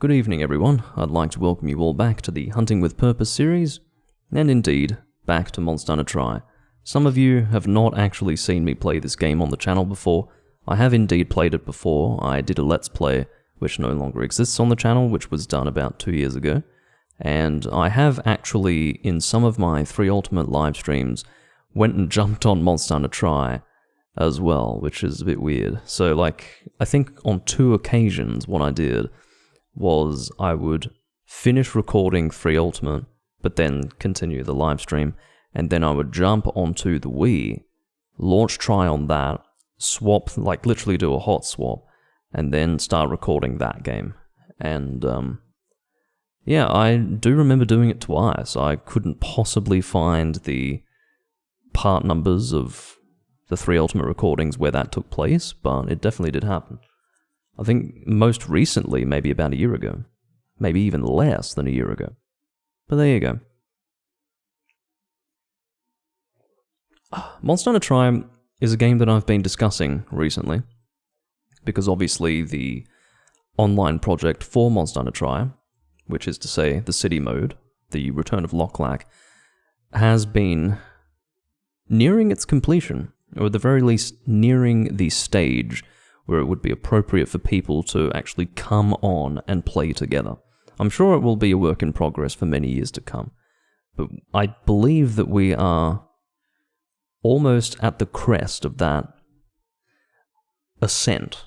Good evening, everyone. I'd like to welcome you all back to the Hunting with Purpose series, and indeed, back to Monster Hunter Tri. Some of you have not actually seen me play this game on the channel before. I have indeed played it before. I did a Let's Play, which no longer exists on the channel, which was done about 2 years ago. And I have actually, in some of my 3 Ultimate live streams, went and jumped on Monster Hunter Tri as well, which is a bit weird. So, I think on 2 occasions what I did was I would finish recording 3 Ultimate, but then continue the live stream, and then I would jump onto the Wii, launch Tri on that, swap, literally do a hot swap, and then start recording that game. And, yeah, I do remember doing it twice. I couldn't possibly find the part numbers of the 3 Ultimate recordings where that took place, but it definitely did happen. I think most recently, maybe about a year ago. Maybe even less than a year ago. But there you go. Monster Hunter Tri is a game that I've been discussing recently, because obviously the online project for Monster Hunter Tri, which is to say the city mode, the Return of Lok-Lak, has been nearing its completion, or at the very least nearing the stage where it would be appropriate for people to actually come on and play together. I'm sure it will be a work in progress for many years to come, but I believe that we are almost at the crest of that ascent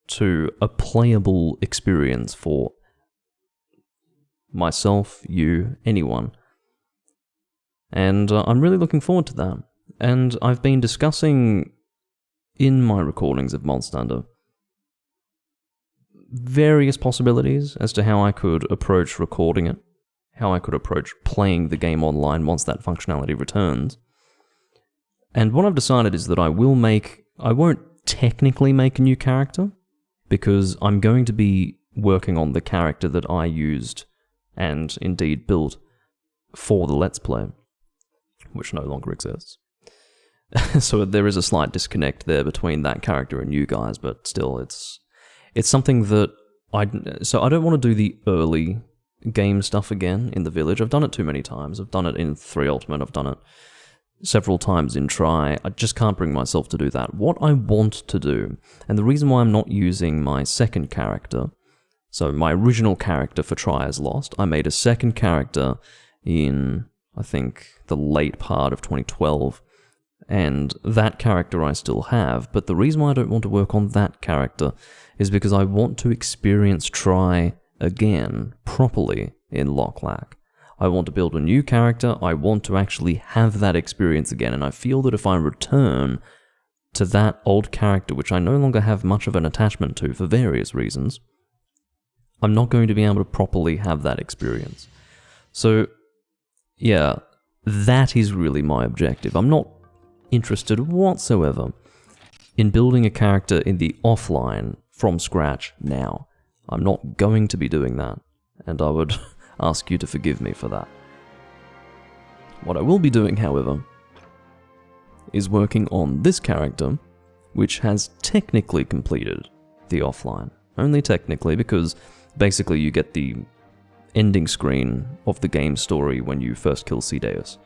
to a playable experience for myself, you, anyone. And I'm really looking forward to that. And I've been discussing in my recordings of Monster Hunter various possibilities as to how I could approach recording it, how I could approach playing the game online once that functionality returns. And what I've decided is that I won't technically make a new character, because I'm going to be working on the character that I used and indeed built for the Let's Play, which no longer exists. So there is a slight disconnect there between that character and you guys, but still, it's something that I don't want to do the early game stuff again in the village. I've done it too many times. I've done it in 3 Ultimate, I've done it several times in Tri. I just can't bring myself to do that. What I want to do, and the reason why I'm not using my second character, so my original character for Tri is lost. I made a second character in, I think, the late part of 2012, and that character I still have, but the reason why I don't want to work on that character is because I want to experience Tri again, properly, in Lok-Lak. I want to build a new character, I want to actually have that experience again, and I feel that if I return to that old character, which I no longer have much of an attachment to for various reasons, I'm not going to be able to properly have that experience. So, yeah, that is really my objective. I'm not interested whatsoever in building a character in the offline from scratch now. I'm not going to be doing that, and I would ask you to forgive me for that. What I will be doing, however, is working on this character, which has technically completed the offline. Only technically, because basically you get the ending screen of the game story when you first kill Ceadeus.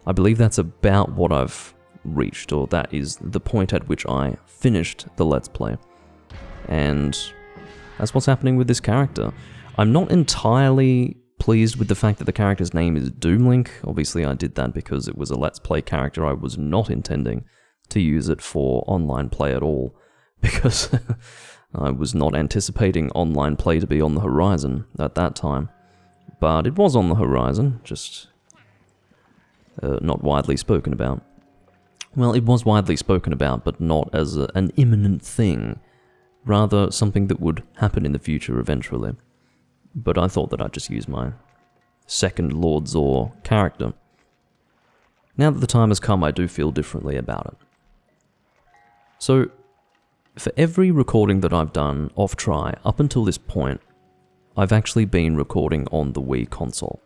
I believe that's about what I've reached, or that is the point at which I finished the Let's Play. And that's what's happening with this character. I'm not entirely pleased with the fact that the character's name is Doomlink. Obviously I did that because it was a Let's Play character. I was not intending to use it for online play at all, because I was not anticipating online play to be on the horizon at that time. But it was on the horizon, just not widely spoken about. Well, it was widely spoken about, but not as an imminent thing. Rather, something that would happen in the future eventually. But I thought that I'd just use my second Lord Zor character. Now that the time has come, I do feel differently about it. So, for every recording that I've done of Tri up until this point, I've actually been recording on the Wii console.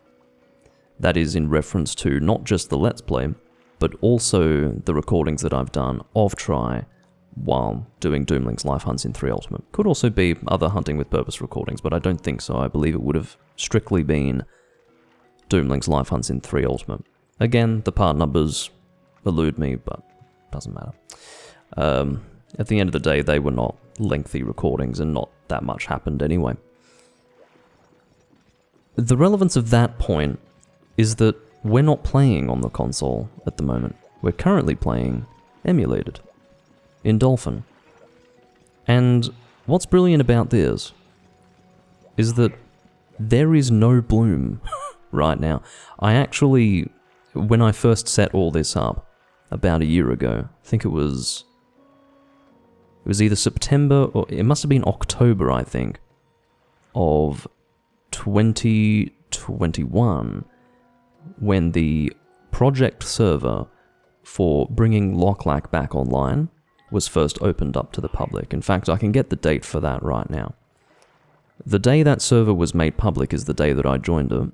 That is in reference to not just the Let's Play, but also the recordings that I've done of Tri while doing Doom Link's Life Hunts in 3 Ultimate. Could also be other Hunting with Purpose recordings, but I don't think so. I believe it would have strictly been Doom Link's Life Hunts in 3 Ultimate. Again, the part numbers elude me, but doesn't matter. At the end of the day, they were not lengthy recordings, and not that much happened anyway. The relevance of that point is that we're not playing on the console at the moment. We're currently playing emulated in Dolphin. And what's brilliant about this is that there is no bloom right now. I actually, when I first set all this up about a year ago, I think it was either September or it must have been October, I think, of 2021, when the project server for bringing Lochlac back online was first opened up to the public. In fact, I can get the date for that right now. The day that server was made public is the day that I joined it,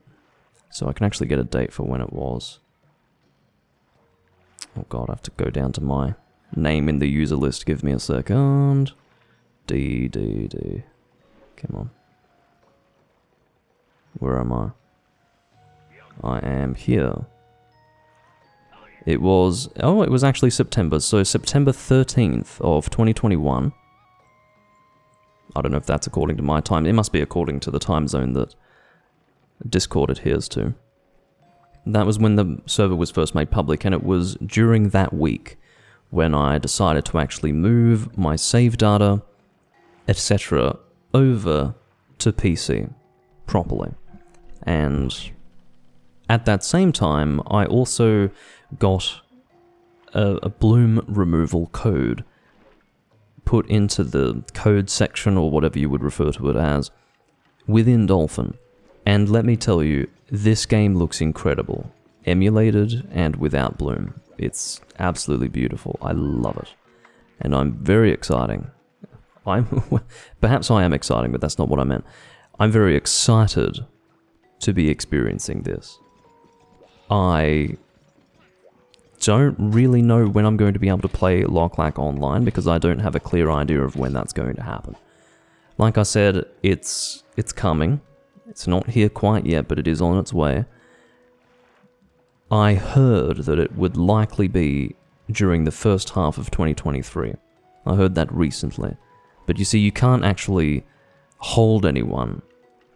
so I can actually get a date for when it was. Oh god, I have to go down to my name in the user list. Give me a second. D. Come on. Where am I? I am here. It was actually September, so September 13th of 2021. I don't know if that's according to my time. It must be according to the time zone that Discord adheres to. That was when the server was first made public, and it was during that week when I decided to actually move my save data, etc., over to PC properly. And at that same time, I also got a bloom removal code put into the code section, or whatever you would refer to it as, within Dolphin. And let me tell you, this game looks incredible. Emulated and without bloom. It's absolutely beautiful. I love it. And I'm very exciting. Perhaps I am exciting, but that's not what I meant. I'm very excited to be experiencing this. I don't really know when I'm going to be able to play Lochlac online, because I don't have a clear idea of when that's going to happen. Like I said, it's coming. It's not here quite yet, but it is on its way. I heard that it would likely be during the first half of 2023. I heard that recently. But you see, you can't actually hold anyone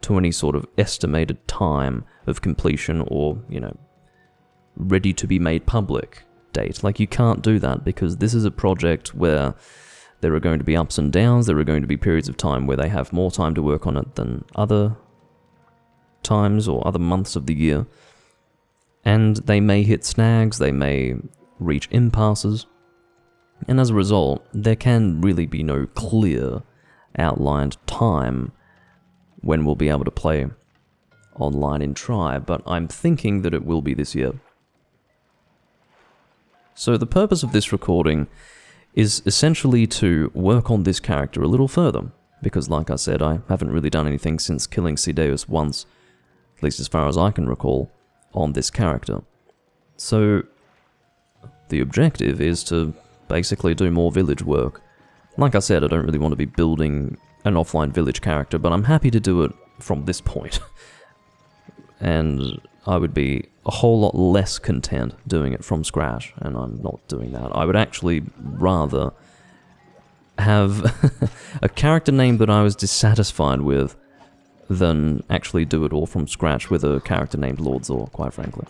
to any sort of estimated time of completion or, ready to be made public date. Like, you can't do that, because this is a project where there are going to be ups and downs. There are going to be periods of time where they have more time to work on it than other times or other months of the year. And they may hit snags, they may reach impasses. And as a result, there can really be no clear outlined time when we'll be able to play online in Tribe, but I'm thinking that it will be this year. So the purpose of this recording is essentially to work on this character a little further, because like I said, I haven't really done anything since killing Cedeus once, at least as far as I can recall, on this character. So the objective is to basically do more village work. Like I said, I don't really want to be building an offline village character, but I'm happy to do it from this point. And I would be a whole lot less content doing it from scratch, and I'm not doing that. I would actually rather have a character name that I was dissatisfied with than actually do it all from scratch with a character named Lord Zor, quite frankly.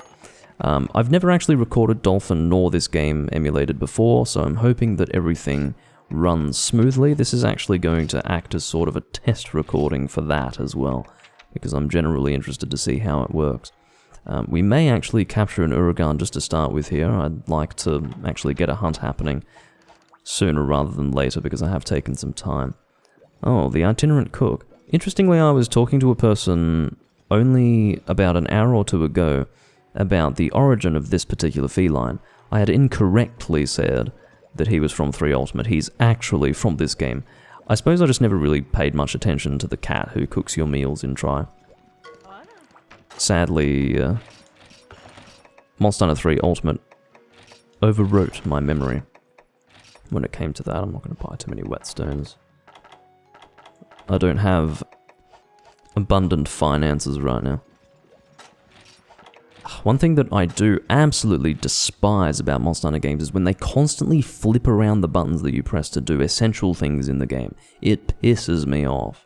I've never actually recorded Dolphin nor this game emulated before, so I'm hoping that everything runs smoothly. This is actually going to act as sort of a test recording for that as well, because I'm generally interested to see how it works. We may actually capture an Uragaan just to start with here. I'd like to actually get a hunt happening sooner rather than later, because I have taken some time. Oh, the itinerant cook. Interestingly, I was talking to a person only about an hour or two ago about the origin of this particular feline. I had incorrectly said that he was from 3 Ultimate. He's actually from this game. I suppose I just never really paid much attention to the cat who cooks your meals in Tri. Sadly, Monster Hunter 3 Ultimate overwrote my memory. when it came to that. I'm not going to buy too many whetstones. I don't have abundant finances right now. One thing that I do absolutely despise about Monster Hunter games is when they constantly flip around the buttons that you press to do essential things in the game. It pisses me off.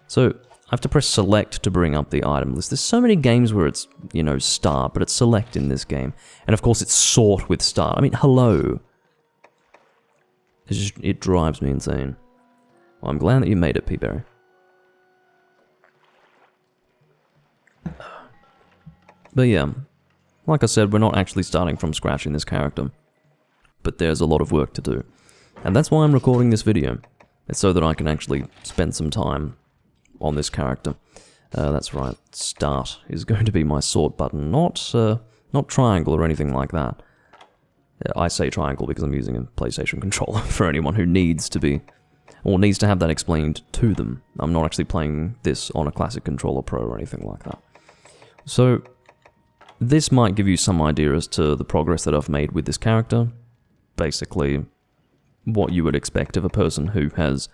So, I have to press select to bring up the item list. There's so many games where it's, you know, start, but it's select in this game. And of course it's sort with start. I mean, hello. It drives me insane. Well, I'm glad that you made it, P-Berry. But yeah, like I said, we're not actually starting from scratch in this character. But there's a lot of work to do. And that's why I'm recording this video. It's so that I can actually spend some time on this character. That's right, start is going to be my sort button, not triangle or anything like that. I say triangle because I'm using a PlayStation controller for anyone who needs to be, or needs to have that explained to them. I'm not actually playing this on a Classic Controller Pro or anything like that. So, this might give you some idea as to the progress that I've made with this character. Basically, what you would expect of a person who has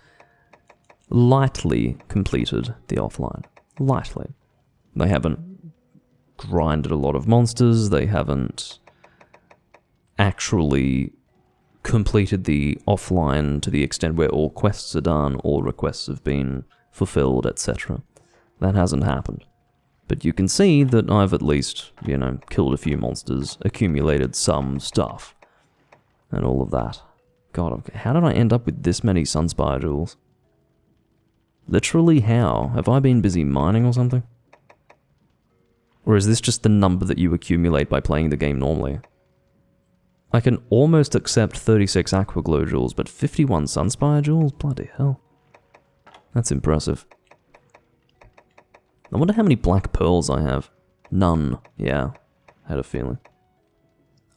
lightly completed the offline. Lightly. They haven't grinded a lot of monsters, they haven't actually completed the offline to the extent where all quests are done, all requests have been fulfilled, etc. That hasn't happened. But you can see that I've at least, you know, killed a few monsters, accumulated some stuff, and all of that. God, how did I end up with this many Sunspire jewels? Literally how? Have I been busy mining or something? Or is this just the number that you accumulate by playing the game normally? I can almost accept 36 Aquaglow jewels, but 51 Sunspire jewels? Bloody hell. That's impressive. I wonder how many black pearls I have. None. Yeah, had a feeling.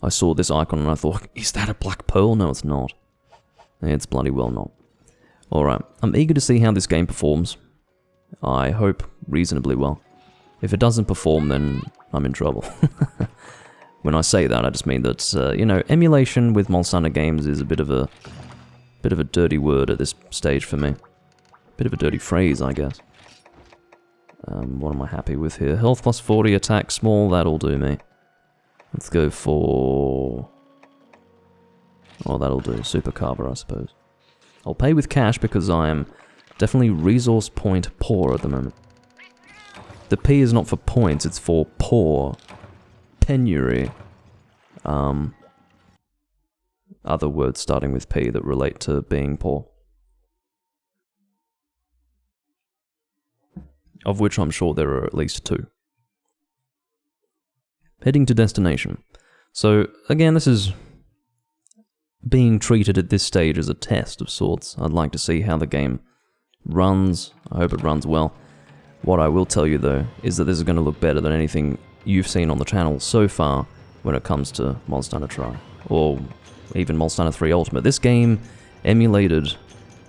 I saw this icon and I thought, is that a black pearl? No, it's not. It's bloody well not. Alright, I'm eager to see how this game performs. I hope reasonably well. If it doesn't perform, then I'm in trouble. When I say that, I just mean that, you know, emulation with Monster Hunter games is a bit of a dirty word at this stage for me. Bit of a dirty phrase, I guess. What am I happy with here? Health plus 40, attack small, that'll do me. Let's go for... oh, that'll do. Super Carver, I suppose. I'll pay with cash because I am definitely resource point poor at the moment. The P is not for points, it's for poor. Penury. Other words starting with P that relate to being poor. Of which I'm sure there are at least 2. Heading to destination. So, again, this is being treated at this stage as a test of sorts. I'd like to see how the game runs. I hope it runs well. What I will tell you, though, is that this is going to look better than anything you've seen on the channel so far when it comes to Monster Hunter Tri, or even Monster Hunter 3 Ultimate. This game, emulated,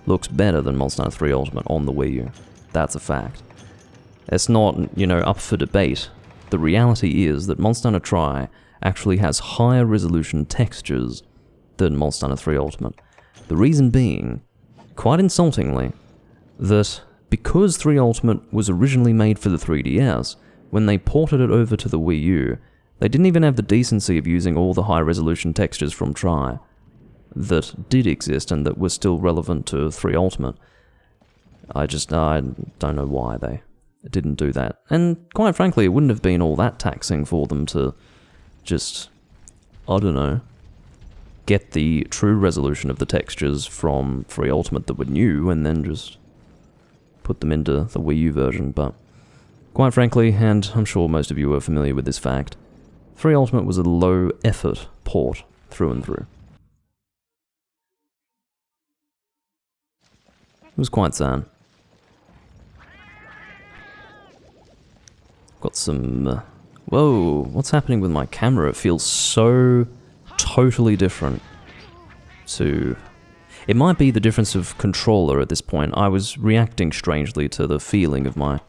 looks better than Monster Hunter 3 Ultimate on the Wii U. That's a fact. It's not, you know, up for debate. The reality is that Monster Hunter Tri actually has higher resolution textures than Monster Hunter 3 Ultimate. The reason being, quite insultingly, that because 3 Ultimate was originally made for the 3DS, when they ported it over to the Wii U, they didn't even have the decency of using all the high-resolution textures from Tri that did exist and that were still relevant to 3 Ultimate. I don't know why they didn't do that. And quite frankly, it wouldn't have been all that taxing for them to just, I don't know, get the true resolution of the textures from 3 Ultimate that were new and then just put them into the Wii U version, but quite frankly, and I'm sure most of you are familiar with this fact, 3 Ultimate was a low-effort port through and through. It was quite sad. Got some... whoa, what's happening with my camera? It feels so totally different to... It might be the difference of controller at this point. I was reacting strangely to the feeling of my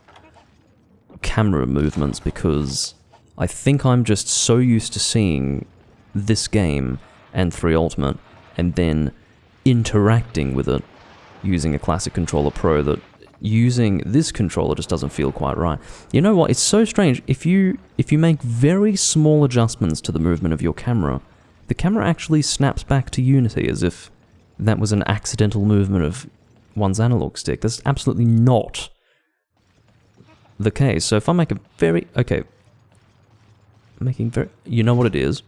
camera movements because I think I'm just so used to seeing this game and 3 Ultimate and then interacting with it using a Classic Controller Pro that using this controller just doesn't feel quite right. You know what? It's so strange. If you make very small adjustments to the movement of your camera, the camera actually snaps back to Unity as if that was an accidental movement of one's analog stick. That's absolutely not the case. So if I make a very... Okay. Making very... You know what it is?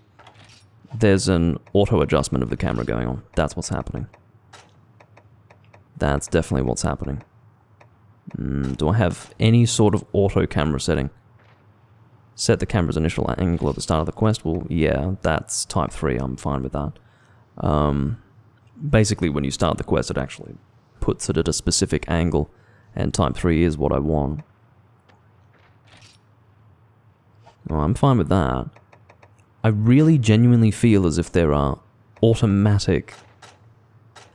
There's an auto adjustment of the camera going on. That's what's happening. That's definitely what's happening. Do I have any sort of auto camera setting? Set the camera's initial angle at the start of the quest? Well, yeah, that's type 3. I'm fine with that. Basically, when you start the quest, it actually puts it at a specific angle, and type 3 is what I want. Oh, I'm fine with that. I really genuinely feel as if there are automatic...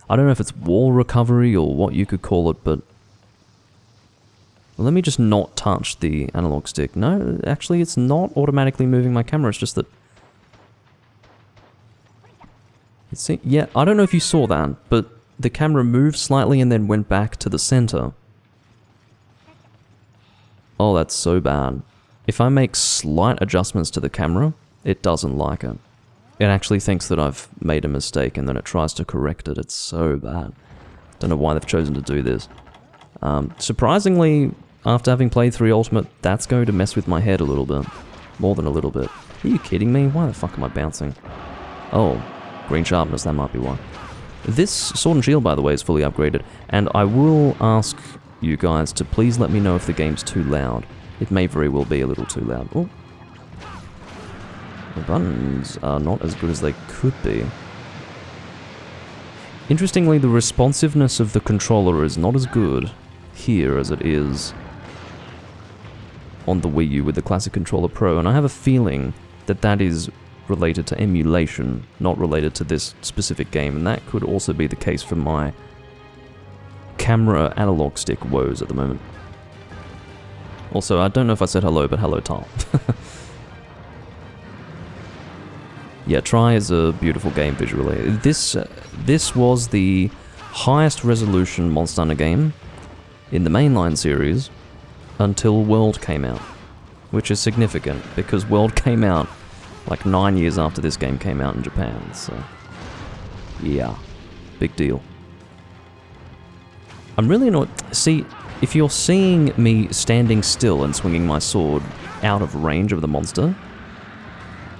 I don't know if it's wall recovery or what you could call it, but... Well, let me just not touch the analog stick. No, actually it's not automatically moving my camera, it's just that... Yeah, I don't know if you saw that, but the camera moved slightly and then went back to the center. Oh, that's so bad. If I make slight adjustments to the camera, it doesn't like it. It actually thinks that I've made a mistake and then it tries to correct it. It's so bad. Don't know why they've chosen to do this. Surprisingly, after having played 3 Ultimate, that's going to mess with my head a little bit. More than a little bit. Are you kidding me? Why the fuck am I bouncing? Oh, green sharpness, that might be why. This Sword and Shield, by the way, is fully upgraded, and I will ask you guys to please let me know if the game's too loud. It may very well be a little too loud. Oh. The buttons are not as good as they could be. Interestingly, the responsiveness of the controller is not as good here as it is on the Wii U with the Classic Controller Pro, and I have a feeling that that is related to emulation, not related to this specific game, and that could also be the case for my camera analog stick woes at the moment. Also, I don't know if I said hello, but hello, Tal. Yeah, Tri is a beautiful game visually. This was the highest resolution Monster Hunter game in the mainline series until World came out, which is significant because World came out like 9 years after this game came out in Japan, so yeah, big deal. I'm really annoyed. See, if you're seeing me standing still and swinging my sword out of range of the monster,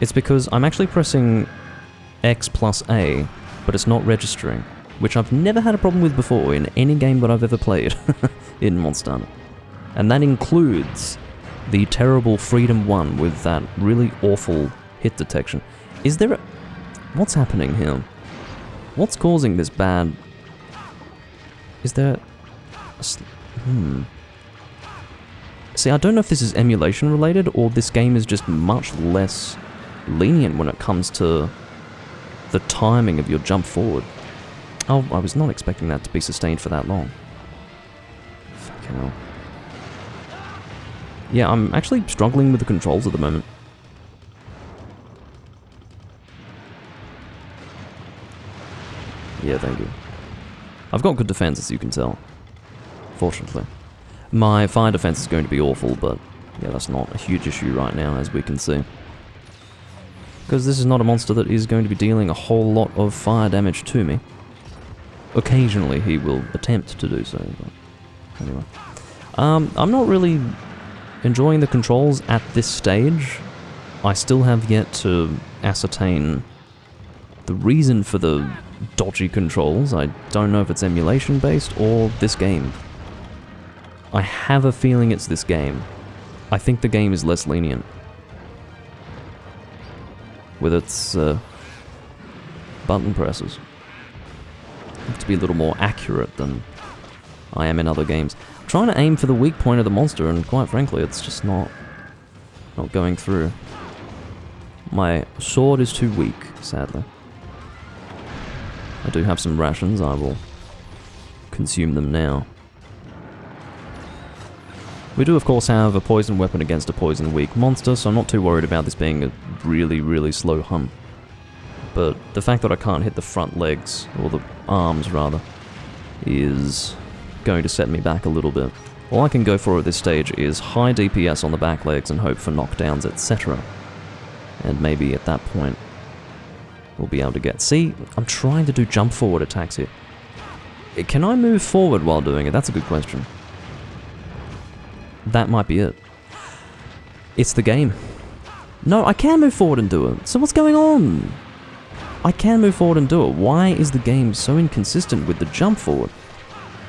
it's because I'm actually pressing X plus A, but it's not registering, which I've never had a problem with before in any game that I've ever played in Monster Hunter. And that includes the terrible Freedom 1 with that really awful hit detection. Is there a... What's happening here? What's causing this bad... Is there... See, I don't know if this is emulation related or this game is just much less lenient when it comes to the timing of your jump forward. Oh, I was not expecting that to be sustained for that long. Fucking hell. Yeah, I'm actually struggling with the controls at the moment. Yeah, thank you. I've got good defense, as you can tell. Fortunately. My fire defense is going to be awful, but yeah, that's not a huge issue right now, as we can see. Because this is not a monster that is going to be dealing a whole lot of fire damage to me. Occasionally he will attempt to do so, but anyway. I'm not really enjoying the controls at this stage. I still have yet to ascertain the reason for the dodgy controls. I don't know if it's emulation based or this game. I have a feeling it's this game. I think the game is less lenient with its button presses. I have to be a little more accurate than I am in other games. I'm trying to aim for the weak point of the monster, and quite frankly, it's just not going through. My sword is too weak, sadly. I do have some rations, I will consume them now. We do of course have a poison weapon against a poison weak monster, so I'm not too worried about this being a really, really slow hunt. but the fact that I can't hit the front legs, or the arms rather, is going to set me back a little bit. All I can go for at this stage is high DPS on the back legs and hope for knockdowns, etc. And maybe at that point, we'll be able to get... See, I'm trying to do jump forward attacks here. Can I move forward while doing it? That's a good question. That might be it. It's the game. No, I can move forward and do it. So what's going on? I can move forward and do it. Why is the game so inconsistent with the jump forward?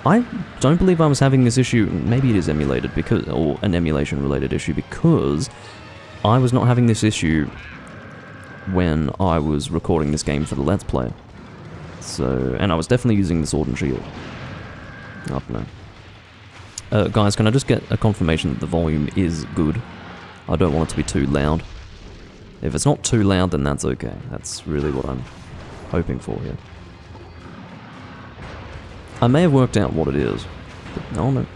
I don't believe I was having this issue. Maybe it is emulated because, or an emulation related issue, because I was not having this issue when I was recording this game for the Let's Play. So, and I was definitely using the Sword and Shield. I don't know. Guys, can I just get a confirmation that the volume is good? I don't want it to be too loud. If it's not too loud, then that's okay. That's really what I'm hoping for here. I may have worked out what it is, but no.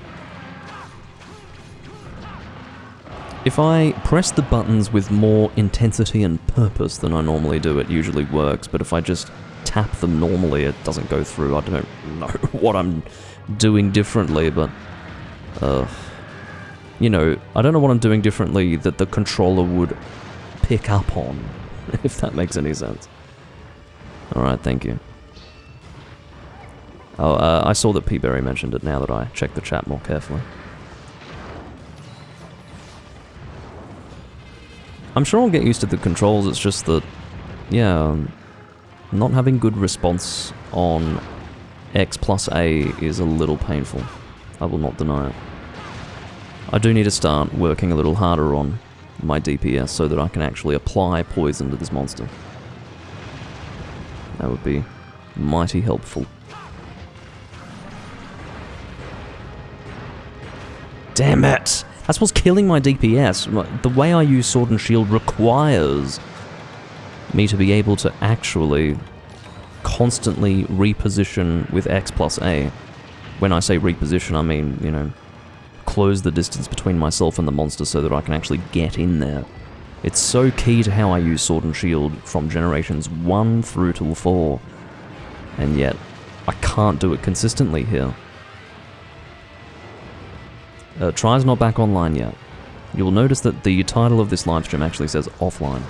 If I press the buttons with more intensity and purpose than I normally do, it usually works, but if I just tap them normally, it doesn't go through. I don't know what I'm doing differently, but... you know, I don't know what I'm doing differently that the controller would pick up on, if that makes any sense. Alright, thank you. Oh, I saw that P-Berry mentioned it now that I checked the chat more carefully. I'm sure I'll get used to the controls, it's just that, yeah, not having good response on X plus A is a little painful. I will not deny it. I do need to start working a little harder on my DPS so that I can actually apply poison to this monster. That would be mighty helpful. Damn it! That's what's killing my DPS. The way I use Sword and Shield requires me to be able to actually constantly reposition with X plus A. When I say reposition, I mean, you know, close the distance between myself and the monster so that I can actually get in there. It's so key to how I use Sword and Shield from generations 1 through till 4, and yet I can't do it consistently here. Try's not back online yet. You'll notice that the title of this livestream actually says offline.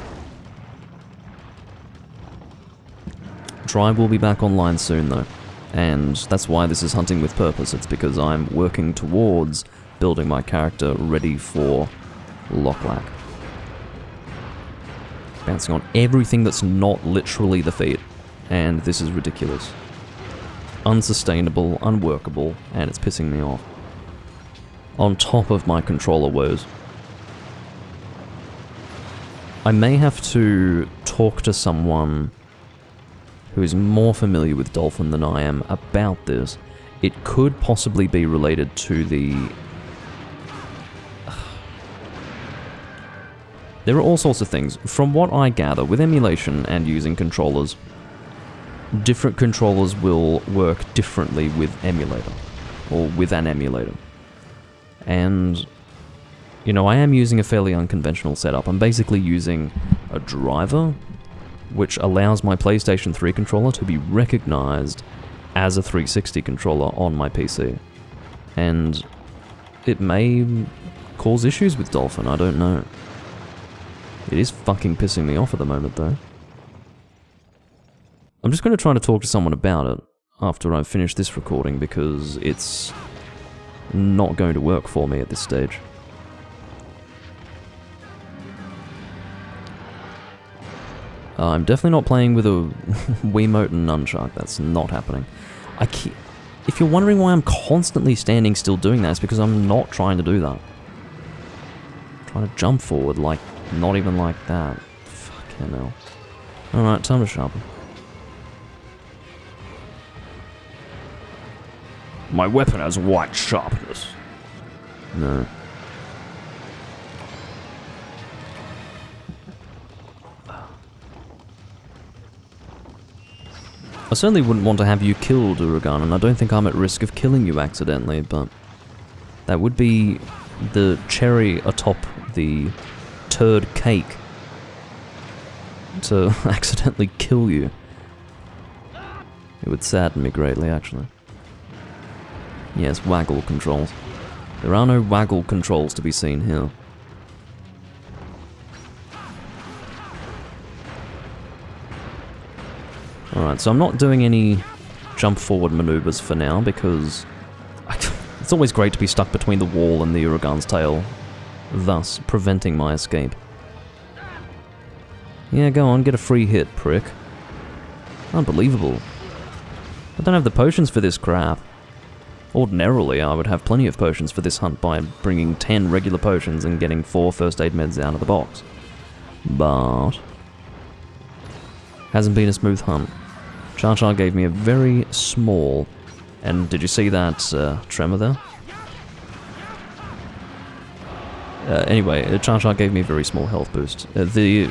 Try will be back online soon though, and that's why this is hunting with purpose. It's because I'm working towards building my character ready for Lochlac. Bouncing on everything that's not literally the feet, and this is ridiculous. Unsustainable, unworkable, and it's pissing me off. On top of my controller woes. I may have to talk to someone who is more familiar with Dolphin than I am about this. It could possibly be related to the... There are all sorts of things. From what I gather, with emulation and using controllers, different controllers will work differently with emulator, or with an emulator. And, you know, I am using a fairly unconventional setup. I'm basically using a driver, which allows my PlayStation 3 controller to be recognized as a 360 controller on my PC. And it may cause issues with Dolphin, I don't know. It is fucking pissing me off at the moment, though. I'm just going to try to talk to someone about it after I've finished this recording, because it's not going to work for me at this stage. I'm definitely not playing with a Wiimote and nunchuck. That's not happening. If you're wondering why I'm constantly standing still doing that, it's because I'm not trying to do that. I'm trying to jump forward, like, not even like that. Fucking hell. Alright, time to sharpen. My weapon has white sharpness. No. I certainly wouldn't want to have you killed, Uragan, and I don't think I'm at risk of killing you accidentally, but that would be the cherry atop the turd cake to accidentally kill you. It would sadden me greatly, actually. Yes, waggle controls. There are no waggle controls to be seen here. Alright, so I'm not doing any jump forward maneuvers for now because it's always great to be stuck between the wall and the Uragan's tail, thus preventing my escape. Yeah, go on, get a free hit, prick. Unbelievable. I don't have the potions for this crap. Ordinarily, I would have plenty of potions for this hunt by bringing 10 regular potions and getting 4 first aid meds out of the box. But hasn't been a smooth hunt. Char Char gave me a very small, and did you see that tremor there? Anyway, Char Char gave me a very small health boost. The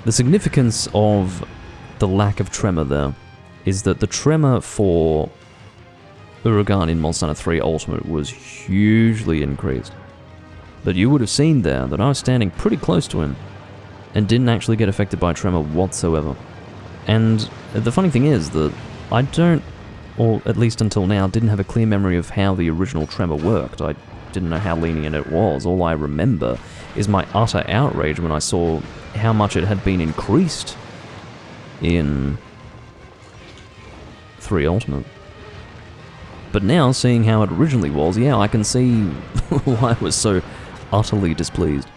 significance of the lack of tremor there is that the tremor for Uragan in Monster Hunter 3 Ultimate was hugely increased. But you would have seen there that I was standing pretty close to him and didn't actually get affected by tremor whatsoever. And the funny thing is that I don't, or at least until now, didn't have a clear memory of how the original tremor worked. I didn't know how lenient it was. All I remember is my utter outrage when I saw how much it had been increased in 3 Ultimate. But now, seeing how it originally was, yeah, I can see why I was so utterly displeased.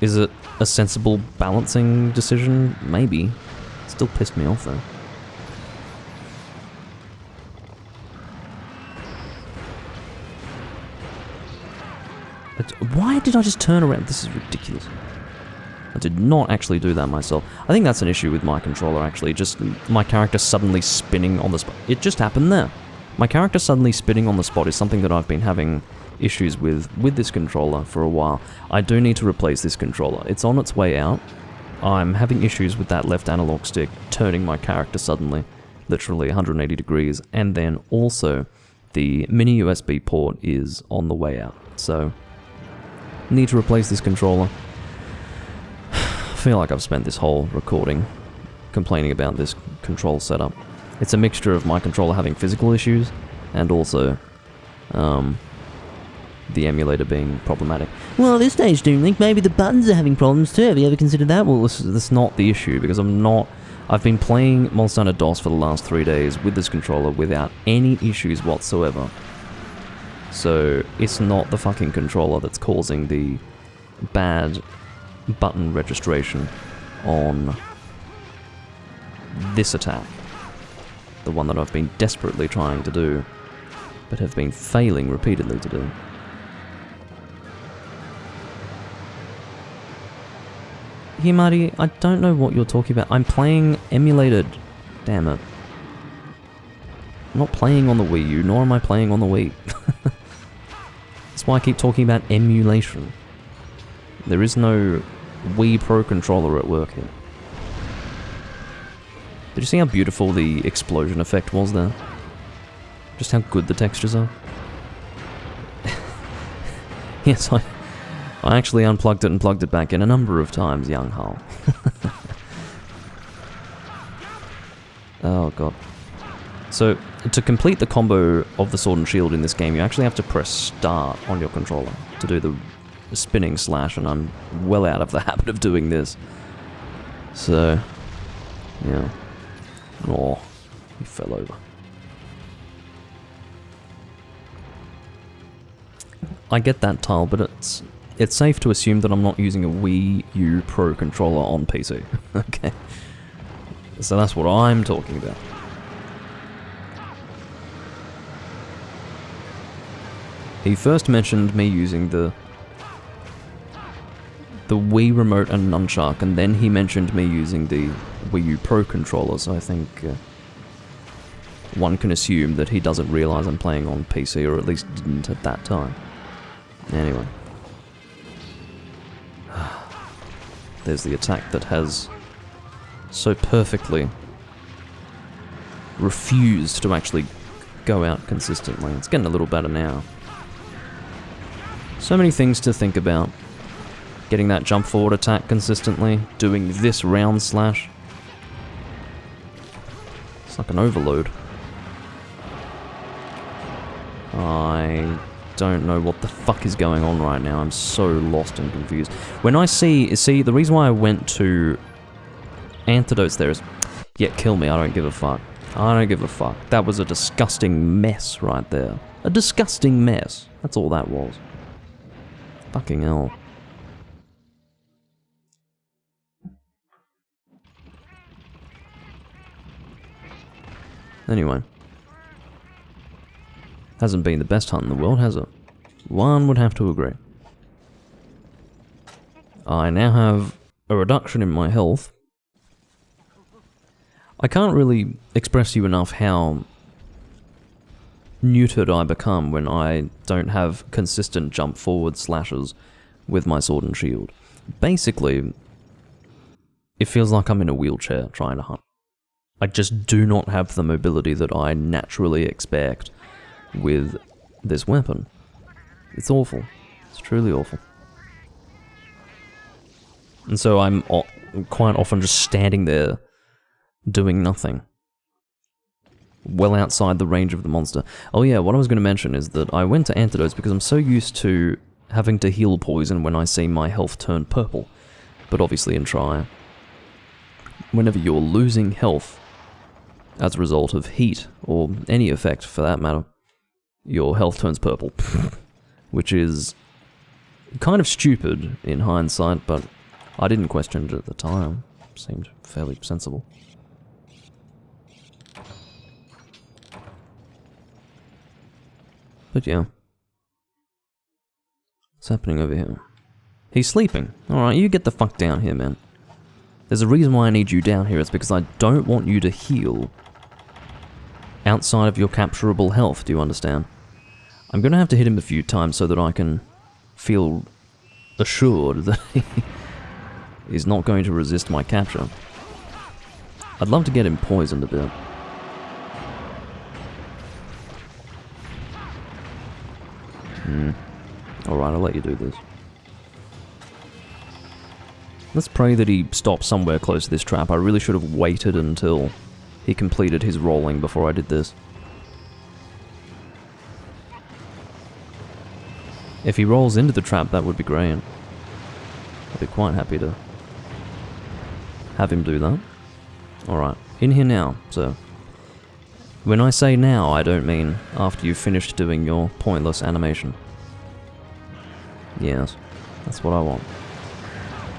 Is it a sensible balancing decision? Maybe. It still pissed me off though. Why did I just turn around? This is ridiculous. I did not actually do that myself. I think that's an issue with my controller, actually. Just my character suddenly spinning on the spot. It just happened there. My character suddenly spinning on the spot is something that I've been having issues with this controller for a while. I do need to replace this controller. It's on its way out. I'm having issues with that left analog stick turning my character suddenly, literally 180 degrees, and then also the mini USB port is on the way out. So, need to replace this controller. I feel like I've spent this whole recording complaining about this control setup. It's a mixture of my controller having physical issues and also the emulator being problematic. Well, at this stage, Doom Link, maybe the buttons are having problems too. Have you ever considered that? Well, this is not the issue because I've been playing Monster Hunter DOS for the last 3 days with this controller without any issues whatsoever. So it's not the fucking controller that's causing the bad button registration on this attack. The one that I've been desperately trying to do, but have been failing repeatedly to do. Here, Marty, I don't know what you're talking about. I'm playing emulated. Damn it. I'm not playing on the Wii U, nor am I playing on the Wii. That's why I keep talking about emulation. There is no Wii Pro Controller at work here. Did you see how beautiful the explosion effect was there? Just how good the textures are? Yes, I actually unplugged it and plugged it back in a number of times, young Hull. Oh god. So, to complete the combo of the Sword and Shield in this game, you actually have to press start on your controller to do the spinning slash, and I'm well out of the habit of doing this. So, yeah. Oh, he fell over. I get that, Tile, but it's safe to assume that I'm not using a Wii U Pro controller on PC. Okay. So that's what I'm talking about. He first mentioned me using the Wii Remote and Nunchuck, and then he mentioned me using the Wii U Pro controller, so I think one can assume that he doesn't realize I'm playing on PC, or at least didn't at that time. Anyway. There's the attack that has so perfectly refused to actually go out consistently. It's getting a little better now. So many things to think about. Getting that jump forward attack consistently, doing this round slash. It's like an overload. I don't know what the fuck is going on right now. I'm so lost and confused. When I see, the reason why I went to antidotes there is, yeah, kill me, I don't give a fuck. I don't give a fuck. That was a disgusting mess right there. A disgusting mess. That's all that was. Fucking hell. Anyway. Hasn't been the best hunt in the world, has it? One would have to agree. I now have a reduction in my health. I can't really express to you enough how neutered I become when I don't have consistent jump forward slashes with my sword and shield. Basically, it feels like I'm in a wheelchair trying to hunt. I just do not have the mobility that I naturally expect with this weapon. It's awful. It's truly awful. And so I'm quite often just standing there doing nothing. Well outside the range of the monster. Oh yeah, what I was going to mention is that I went to antidotes because I'm so used to having to heal poison when I see my health turn purple. But obviously in Tri, whenever you're losing health as a result of heat, or any effect for that matter, your health turns purple. Which is kind of stupid in hindsight, but I didn't question it at the time. It seemed fairly sensible. But yeah. What's happening over here? He's sleeping. Alright, you get the fuck down here, man. There's a reason why I need you down here. It's because I don't want you to heal outside of your capturable health, do you understand? I'm going to have to hit him a few times so that I can feel assured that he is not going to resist my capture. I'd love to get him poisoned a bit. Alright, I'll let you do this. Let's pray that he stops somewhere close to this trap. I really should have waited until he completed his rolling before I did this. If he rolls into the trap, that would be great. I'd be quite happy to have him do that. Alright, in here now, so... When I say now, I don't mean after you've finished doing your pointless animation. Yes, that's what I want.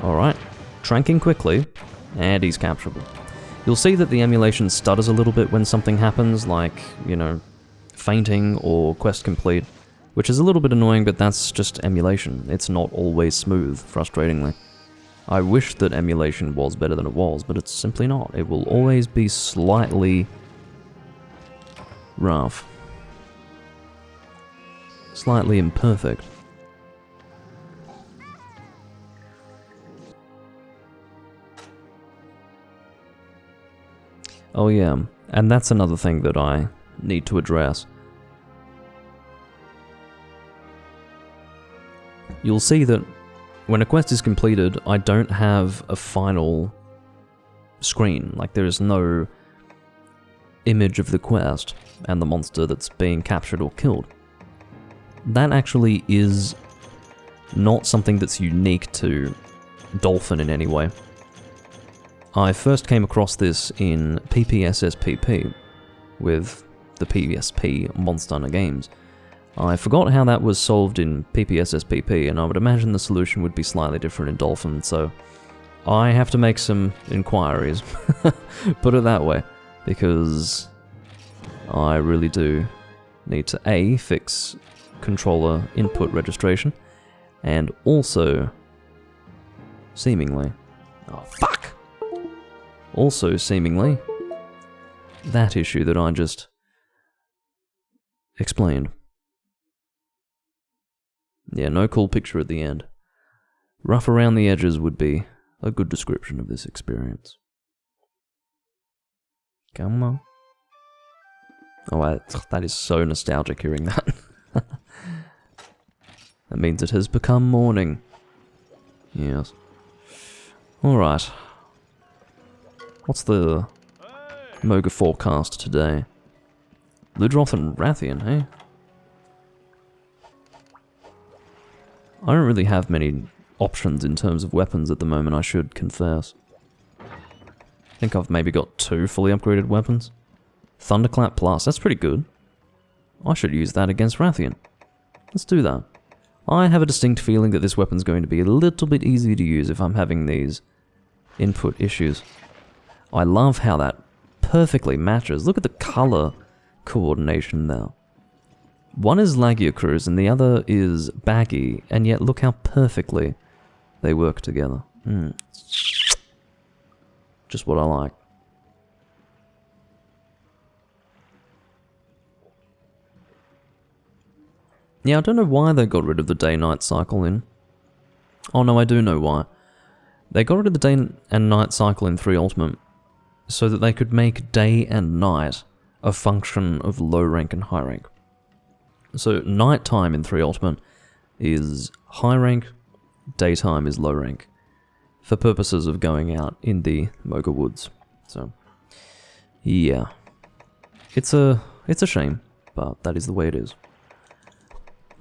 Alright, tranking quickly, and he's capturable. You'll see that the emulation stutters a little bit when something happens, like, you know, fainting or quest complete, which is a little bit annoying, but that's just emulation. It's not always smooth, frustratingly. I wish that emulation was better than it was, but it's simply not. It will always be slightly rough. Slightly imperfect. Oh yeah, and that's another thing that I need to address. You'll see that when a quest is completed, I don't have a final screen. Like, there is no image of the quest and the monster that's being captured or killed. That actually is not something that's unique to Dolphin in any way. I first came across this in PPSSPP with the PSP Monster Hunter games. I forgot how that was solved in PPSSPP, and I would imagine the solution would be slightly different in Dolphin, so I have to make some inquiries, put it that way, because I really do need to A, fix controller input registration, and also, seemingly, oh fuck! Also, seemingly, that issue that I just explained. Yeah, no cool picture at the end. Rough around the edges would be a good description of this experience. Come on. Oh, that is so nostalgic hearing that. That means it has become morning. Yes. Alright. What's the Moga forecast today? Ludroth and Rathian, hey? I don't really have many options in terms of weapons at the moment, I should confess. I think I've maybe got 2 fully upgraded weapons. Thunderclap Plus, that's pretty good. I should use that against Rathian. Let's do that. I have a distinct feeling that this weapon's going to be a little bit easier to use if I'm having these input issues. I love how that perfectly matches. Look at the color coordination there. One is Lagiacruz and the other is Baggy, and yet look how perfectly they work together. Just what I like. Yeah, I don't know why they got rid of the day-night cycle in... Oh no, I do know why. They got rid of the day and night cycle in 3 Ultimate so that they could make day and night a function of low rank and high rank. So nighttime in 3 Ultimate is high rank, daytime is low rank, for purposes of going out in the Moga Woods. So, yeah. It's a shame, but that is the way it is.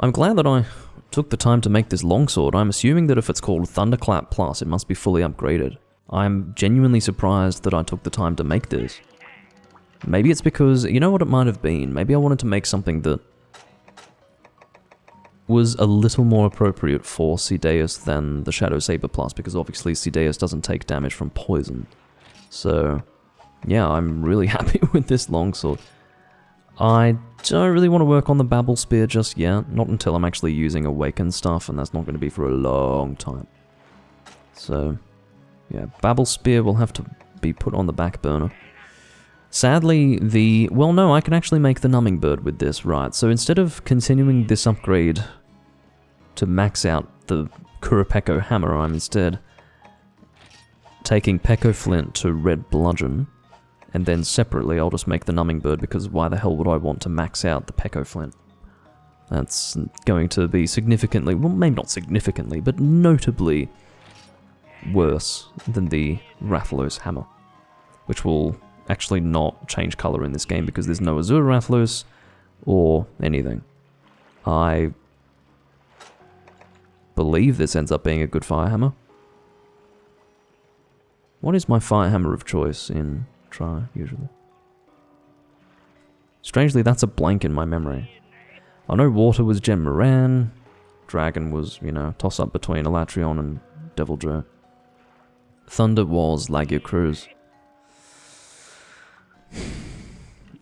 I'm glad that I took the time to make this longsword. I'm assuming that if it's called Thunderclap Plus, it must be fully upgraded. I'm genuinely surprised that I took the time to make this. Maybe it's because, you know what it might have been? Maybe I wanted to make something that was a little more appropriate for Cydaeus than the Shadow Saber Plus, because obviously Cydaeus doesn't take damage from poison. So, yeah, I'm really happy with this longsword. I don't really want to work on the Babel Spear just yet, not until I'm actually using Awakened stuff, and that's not going to be for a long time. So, yeah, Babel Spear will have to be put on the back burner. Sadly, well no, I can actually make the Numbing Bird with this, right, so instead of continuing this upgrade to max out the Kurapeko Hammer, I'm instead taking Peko Flint to Red Bludgeon, and then separately I'll just make the Numbing Bird, because why the hell would I want to max out the Peko Flint? That's going to be significantly, well maybe not significantly, but notably worse than the Rathalos Hammer, which will actually not change color in this game because there's no Azure Rathalos or anything. I believe this ends up being a good Firehammer. What is my Firehammer of choice in Tri, usually? Strangely, that's a blank in my memory. I know Water was Gem Moran, Dragon was, you know, toss-up between Elatrion and Deviljho. Thunder was Lagiacruz.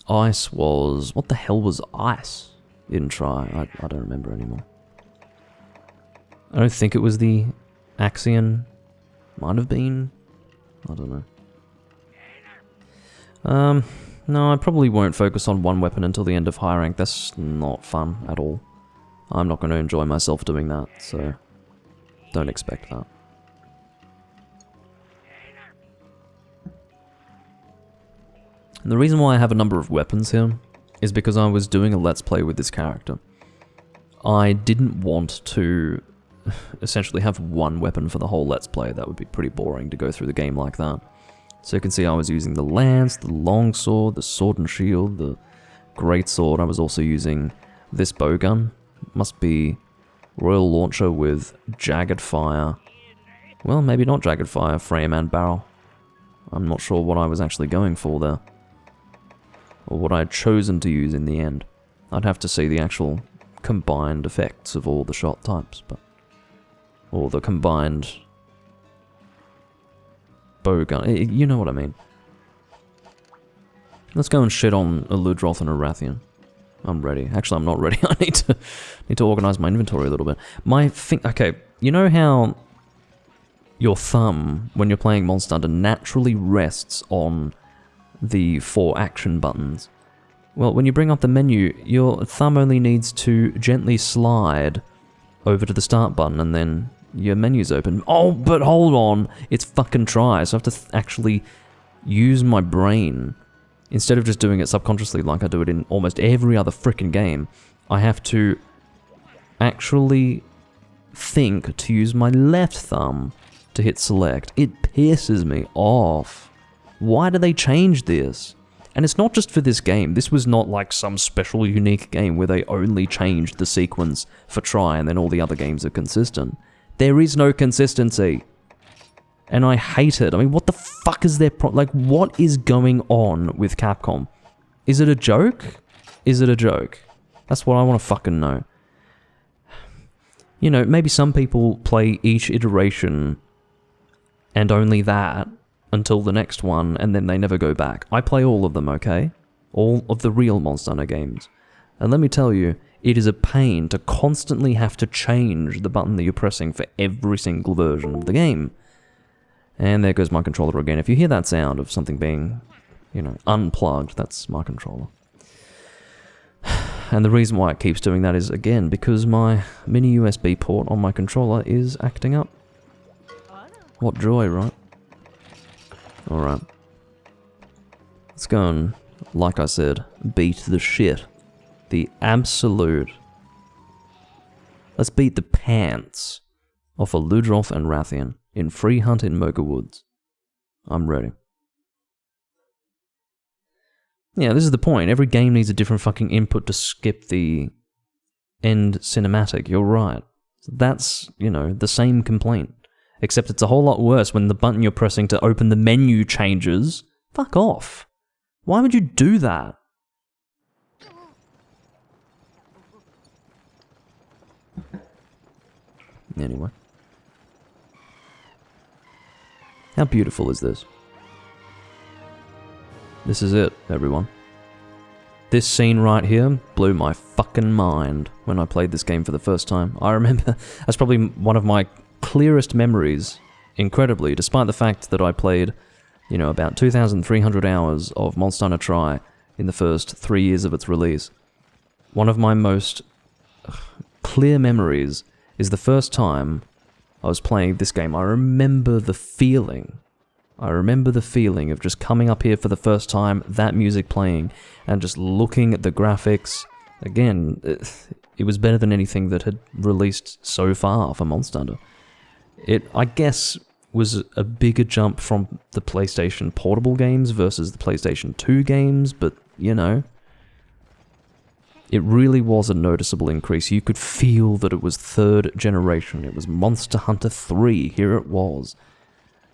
Ice was... What the hell was Ice in Tri? I don't remember anymore. I don't think it was the Axion. Might have been. I don't know. No, I probably won't focus on one weapon until the end of high rank. That's not fun at all. I'm not going to enjoy myself doing that, so don't expect that. And the reason why I have a number of weapons here is because I was doing a Let's Play with this character. I didn't want to essentially have one weapon for the whole Let's Play. That would be pretty boring to go through the game like that. So you can see I was using the Lance, the Longsword, the Sword and Shield, the Greatsword. I was also using this bowgun. Must be Royal Launcher with Jagged Fire. Well, maybe not Jagged Fire, Frame and Barrel. I'm not sure what I was actually going for there, or what I had chosen to use in the end. I'd have to see the actual combined effects of all the shot types, but... or the combined bowgun, you know what I mean. Let's go and shit on a Ludroth and a Rathian. I'm ready. Actually, I'm not ready. I need to organize my inventory a little bit. Okay, you know how your thumb, when you're playing Monster Hunter, naturally rests on the 4 action buttons? Well, when you bring up the menu, your thumb only needs to gently slide over to the start button and then your menu's open. Oh, but hold on, it's fucking Tri, so I have to actually use my brain. Instead of just doing it subconsciously like I do it in almost every other frickin' game, I have to actually think to use my left thumb to hit select. It pisses me off. Why do they change this? And it's not just for this game. This was not like some special unique game where they only changed the sequence for try and then all the other games are consistent. There is no consistency. And I hate it. I mean, what the fuck is their like, what is going on with Capcom? Is it a joke? Is it a joke? That's what I want to fucking know. You know, maybe some people play each iteration and only that until the next one, and then they never go back. I play all of them, okay? All of the real Monster Hunter games. And let me tell you, it is a pain to constantly have to change the button that you're pressing for every single version of the game. And there goes my controller again. If you hear that sound of something being, you know, unplugged, that's my controller. And the reason why it keeps doing that is, again, because my mini USB port on my controller is acting up. What joy, right? Alright. Let's go and, like I said, beat the shit. The absolute... Let's beat the pants off of Ludroth and Rathian in Free Hunt in Mocha Woods. I'm ready. Yeah, this is the point. Every game needs a different fucking input to skip the end cinematic. You're right. That's, you know, the same complaint. Except it's a whole lot worse when the button you're pressing to open the menu changes. Fuck off. Why would you do that? Anyway. How beautiful is this? This is it, everyone. This scene right here blew my fucking mind when I played this game for the first time. I remember, that's probably one of my clearest memories, incredibly, despite the fact that I played, you know, about 2,300 hours of Monster Hunter Tri in the first 3 years of its release. One of my most clear memories is the first time I was playing this game. I remember the feeling. I remember the feeling of just coming up here for the first time, that music playing, and just looking at the graphics. Again, it was better than anything that had released so far for Monster Hunter. It, I guess, was a bigger jump from the PlayStation Portable games versus the PlayStation 2 games, but, you know, it really was a noticeable increase. You could feel that it was third generation. It was Monster Hunter 3. Here it was.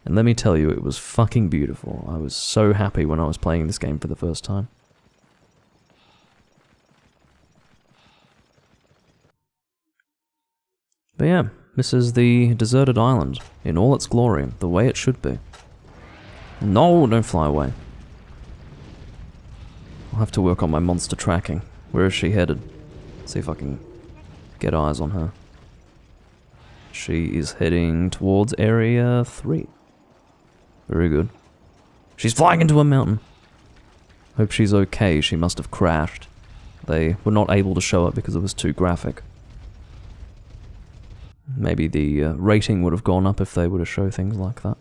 And let me tell you, it was fucking beautiful. I was so happy when I was playing this game for the first time. But yeah, this is the deserted island in all its glory, the way it should be. No, don't fly away. I'll have to work on my monster tracking. Where is she headed? See if I can get eyes on her. She is heading towards Area 3. Very good. She's flying into a mountain. Hope she's okay. She must have crashed. They were not able to show it because it was too graphic. Maybe the rating would have gone up if they were to show things like that.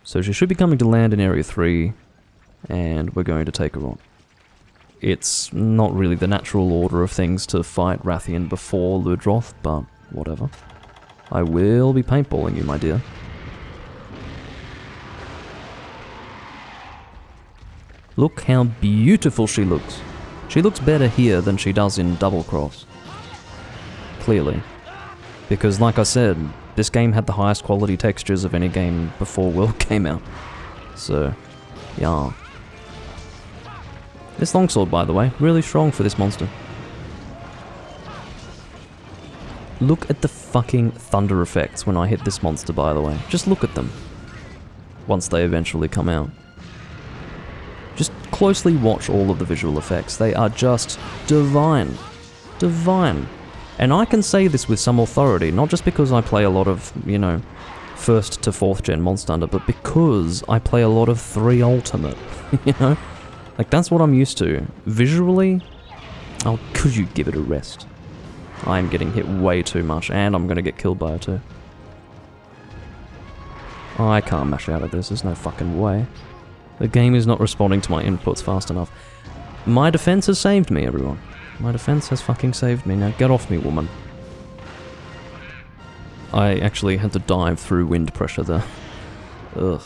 So she should be coming to land in Area 3, and we're going to take her on. It's not really the natural order of things to fight Rathian before Ludroth, but whatever. I will be paintballing you, my dear. Look how beautiful she looks. She looks better here than she does in Double Cross. Clearly. Because, like I said, this game had the highest quality textures of any game before World came out. So, yeah. This longsword, by the way, really strong for this monster. Look at the fucking thunder effects when I hit this monster, by the way. Just look at them. Once they eventually come out. Just closely watch all of the visual effects. They are just divine. Divine. And I can say this with some authority, not just because I play a lot of, you know, 1st to 4th gen Monster Hunter, but because I play a lot of 3 Ultimate, you know? Like, that's what I'm used to. Visually, oh, could you give it a rest? I'm getting hit way too much, and I'm gonna get killed by it too. Oh, I can't mash out of this, there's no fucking way. The game is not responding to my inputs fast enough. My defense has saved me, everyone. My defense has fucking saved me. Now get off me, woman. I actually had to dive through wind pressure there. Ugh.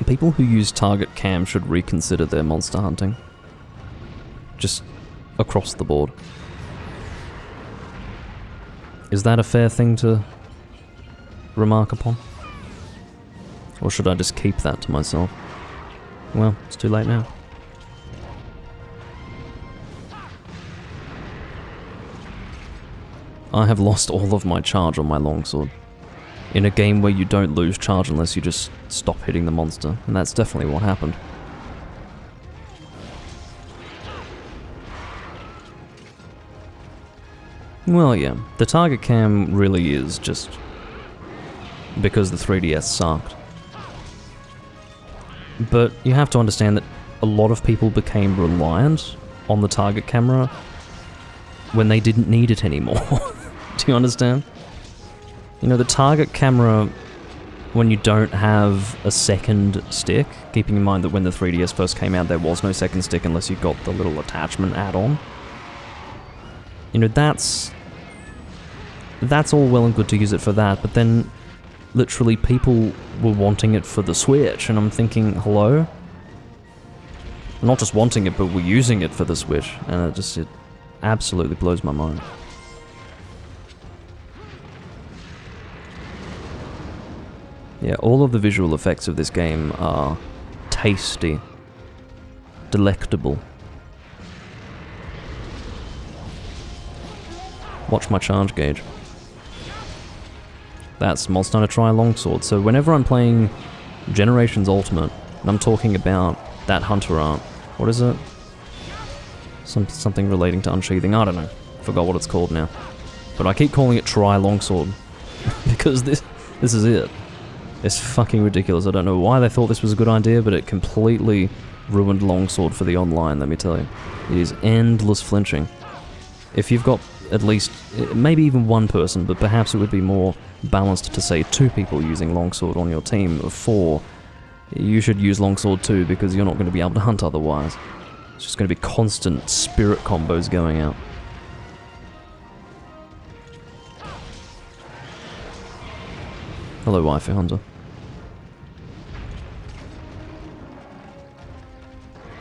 People who use target cam should reconsider their monster hunting. Just across the board. Is that a fair thing to remark upon? Or should I just keep that to myself? Well, it's too late now. I have lost all of my charge on my longsword. In a game where you don't lose charge unless you just stop hitting the monster, and that's definitely what happened. Well, yeah, the target cam really is just because the 3DS sucked. But you have to understand that a lot of people became reliant on the target camera when they didn't need it anymore. Do you understand? You know, the target camera, when you don't have a second stick, keeping in mind that when the 3DS first came out there was no second stick unless you got the little attachment add-on. You know, that's all well and good to use it for that, but then literally people were wanting it for the Switch, and I'm thinking, hello? Not just wanting it, but we're using it for the Switch, and it absolutely blows my mind. Yeah, all of the visual effects of this game are tasty, delectable. Watch my charge gauge. That's Monster Hunter Tri Longsword, so whenever I'm playing Generations Ultimate, and I'm talking about that Hunter art, what is it? Something relating to unsheathing, I don't know. Forgot what it's called now. But I keep calling it Tri Longsword, because this is it. It's fucking ridiculous. I don't know why they thought this was a good idea, but it completely ruined Longsword for the online, let me tell you. It is endless flinching. If you've got at least, maybe even one person, but perhaps it would be more balanced to say 2 people using Longsword on your team of 4, you should use Longsword too, because you're not going to be able to hunt otherwise. It's just going to be constant spirit combos going out. Hello, Waifu Hunter.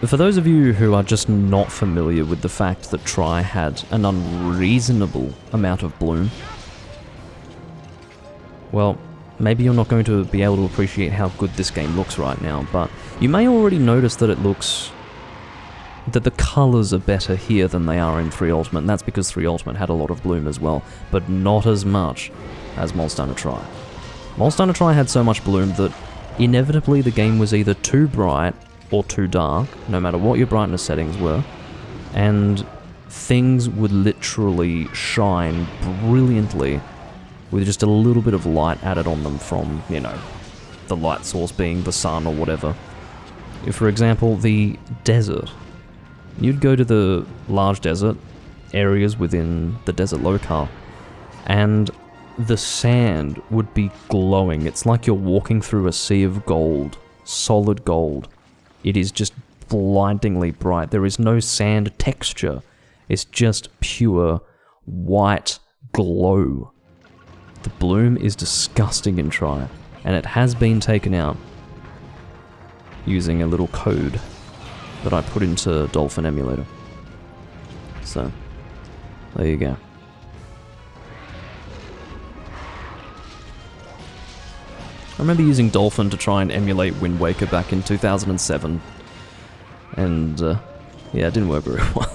For those of you who are just not familiar with the fact that Tri had an unreasonable amount of bloom, well, maybe you're not going to be able to appreciate how good this game looks right now, but you may already notice that that the colours are better here than they are in 3 Ultimate, and that's because 3 Ultimate had a lot of bloom as well, but not as much as Monster Hunter Tri. Monster Hunter Tri had so much bloom that inevitably the game was either too bright or too dark, no matter what your brightness settings were, and things would literally shine brilliantly with just a little bit of light added on them from, you know, the light source being the sun or whatever. If, for example, the desert, you'd go to the large desert areas within the desert locale, and the sand would be glowing. It's like you're walking through a sea of gold, solid gold. It is just blindingly bright. There is no sand texture. It's just pure white glow. The bloom is disgusting in Tri, and it has been taken out using a little code that I put into Dolphin Emulator. So, there you go. I remember using Dolphin to try and emulate Wind Waker back in 2007, and yeah, it didn't work very well.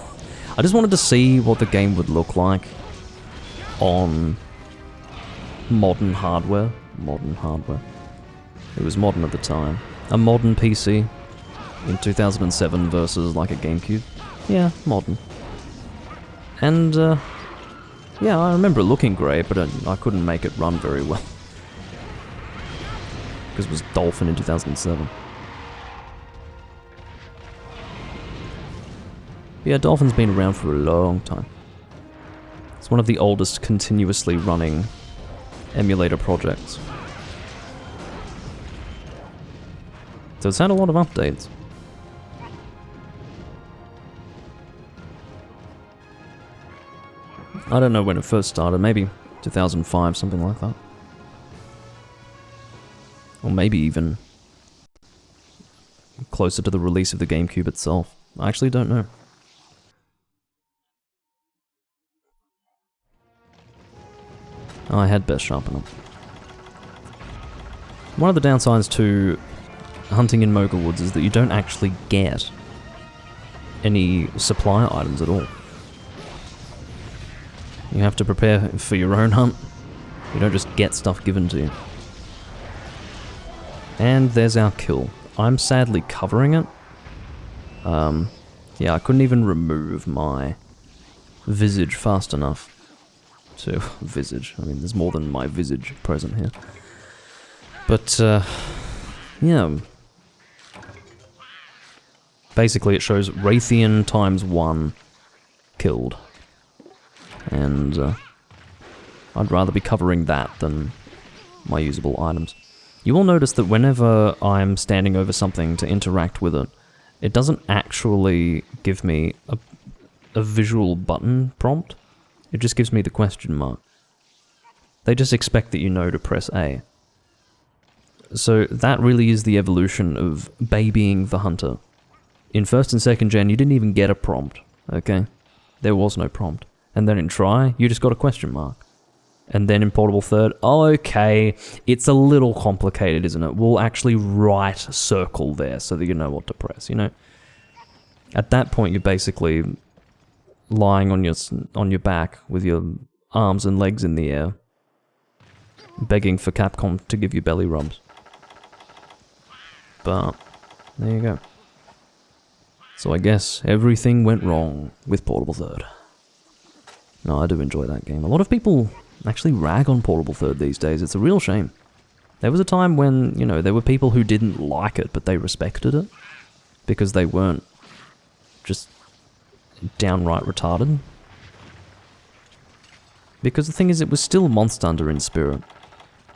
I just wanted to see what the game would look like on modern hardware. Modern hardware. It was modern at the time. A modern PC in 2007 versus like a GameCube. Yeah, modern. And yeah, I remember it looking great, but I couldn't make it run very well. Because it was Dolphin in 2007. Yeah, Dolphin's been around for a long time. It's one of the oldest continuously running emulator projects. So it's had a lot of updates. I don't know when it first started, maybe 2005, something like that. Or maybe even closer to the release of the GameCube itself. I actually don't know. Oh, I had best sharpen up. One of the downsides to hunting in Moga Woods is that you don't actually get any supply items at all. You have to prepare for your own hunt. You don't just get stuff given to you. And there's our kill. I'm sadly covering it. Yeah, I couldn't even remove my visage fast enough to... visage. I mean, there's more than my visage present here. But, yeah. Basically, it shows Raytheon times 1 killed. And, I'd rather be covering that than my usable items. You will notice that whenever I'm standing over something to interact with it, it doesn't actually give me a visual button prompt. It just gives me the question mark. They just expect that you know to press A. So that really is the evolution of babying the hunter. In 1st and 2nd gen, you didn't even get a prompt, okay? There was no prompt. And then in Try, you just got a question mark. And then in Portable Third, oh, okay, it's a little complicated, isn't it? We'll actually write circle there so that you know what to press, you know? At that point, you're basically lying on your back with your arms and legs in the air, begging for Capcom to give you belly rubs. But, there you go. So I guess everything went wrong with Portable Third. No, I do enjoy that game. A lot of people actually rag on Portable Third these days. It's a real shame. There was a time when, you know, there were people who didn't like it, but they respected it. Because they weren't just downright retarded. Because the thing is, it was still Monster Hunter in spirit.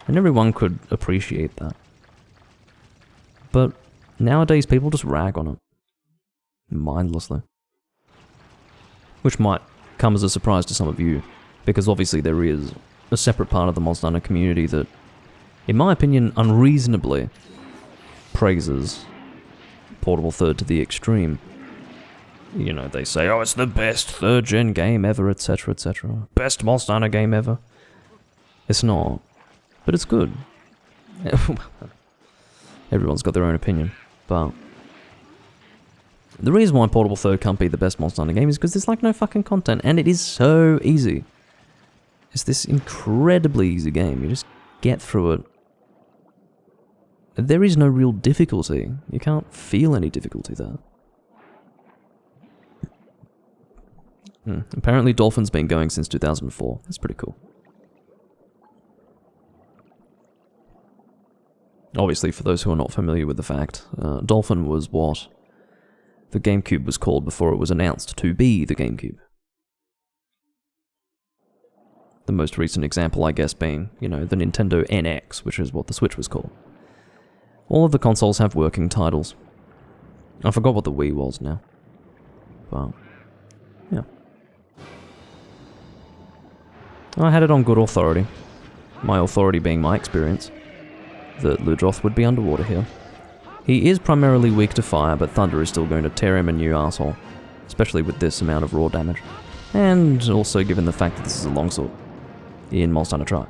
And everyone could appreciate that. But nowadays, people just rag on it. Mindlessly. Which might come as a surprise to some of you, because obviously there is a separate part of the Monster Hunter community that, in my opinion, unreasonably praises Portable Third to the extreme. You know, they say, oh, it's the best 3rd gen game ever, etc, etc. Best Monster Hunter game ever. It's not. But it's good. Everyone's got their own opinion, but... the reason why Portable Third can't be the best Monster Hunter game is because there's like no fucking content, and it is so easy. It's this incredibly easy game, you just get through it. There is no real difficulty, you can't feel any difficulty there. Apparently Dolphin's been going since 2004, that's pretty cool. Obviously, for those who are not familiar with the fact, Dolphin was what the GameCube was called before it was announced to be the GameCube. The most recent example, I guess, being, you know, the Nintendo NX, which is what the Switch was called. All of the consoles have working titles. I forgot what the Wii was now. But, yeah. I had it on good authority. My authority being my experience. That Ludroth would be underwater here. He is primarily weak to fire, but Thunder is still going to tear him a new asshole. Especially with this amount of raw damage. And also given the fact that this is a longsword in Monster Hunter Tri.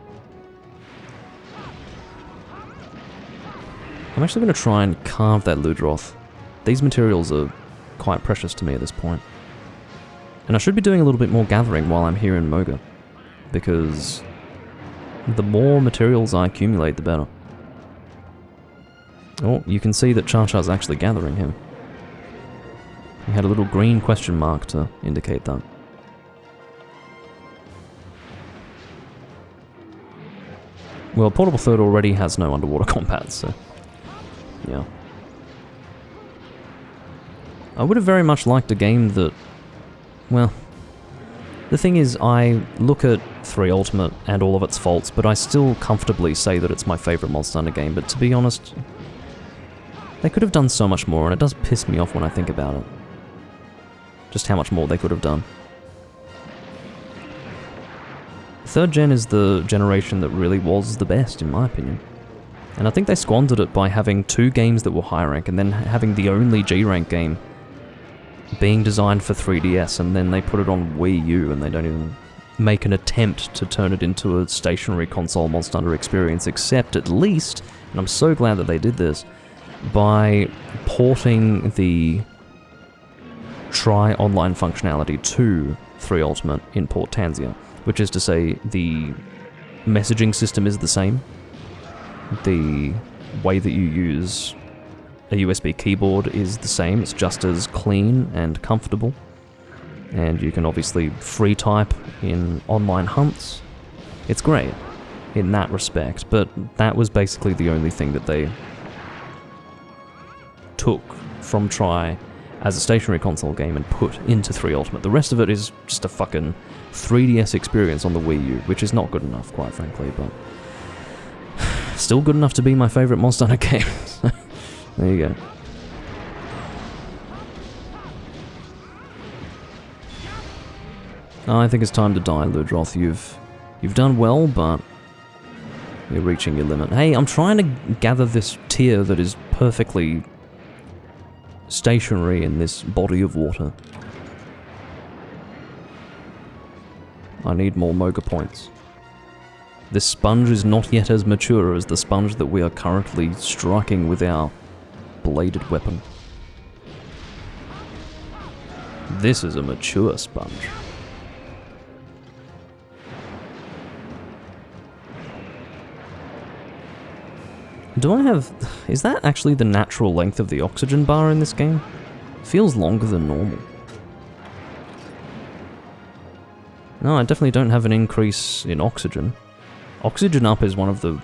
I'm actually going to try and carve that Ludroth. These materials are quite precious to me at this point. And I should be doing a little bit more gathering while I'm here in Moga. Because the more materials I accumulate, the better. Oh, you can see that Char-Char's actually gathering him. He had a little green question mark to indicate that. Well, Portable Third already has no underwater combat, so... yeah. I would have very much liked a game that... well... the thing is, I look at 3 Ultimate and all of its faults, but I still comfortably say that it's my favourite Monster Hunter game, but to be honest... they could have done so much more, and it does piss me off when I think about it. Just how much more they could have done. 3rd gen is the generation that really was the best, in my opinion. And I think they squandered it by having 2 games that were high rank, and then having the only G-rank game being designed for 3DS, and then they put it on Wii U, and they don't even make an attempt to turn it into a stationary console Monster Hunter experience, except at least, and I'm so glad that they did this, by porting the Tri online functionality to 3 Ultimate in Port Tanzia, which is to say the messaging system is the same, the way that you use a USB keyboard is the same, it's just as clean and comfortable, and you can obviously free type in online hunts. It's great in that respect, but that was basically the only thing that they took from Tri as a stationary console game and put into 3 Ultimate. The rest of it is just a fucking 3DS experience on the Wii U, which is not good enough, quite frankly, but still good enough to be my favourite Monster Hunter game. There you go. I think it's time to die, Ludroth. You've done well, but you're reaching your limit. Hey, I'm trying to gather this tier that is perfectly stationary in this body of water. I need more Moga points. This sponge is not yet as mature as the sponge that we are currently striking with our bladed weapon. This is a mature sponge. Do I have... Is that actually the natural length of the oxygen bar in this game? It feels longer than normal. No, I definitely don't have an increase in oxygen. Oxygen up is one of the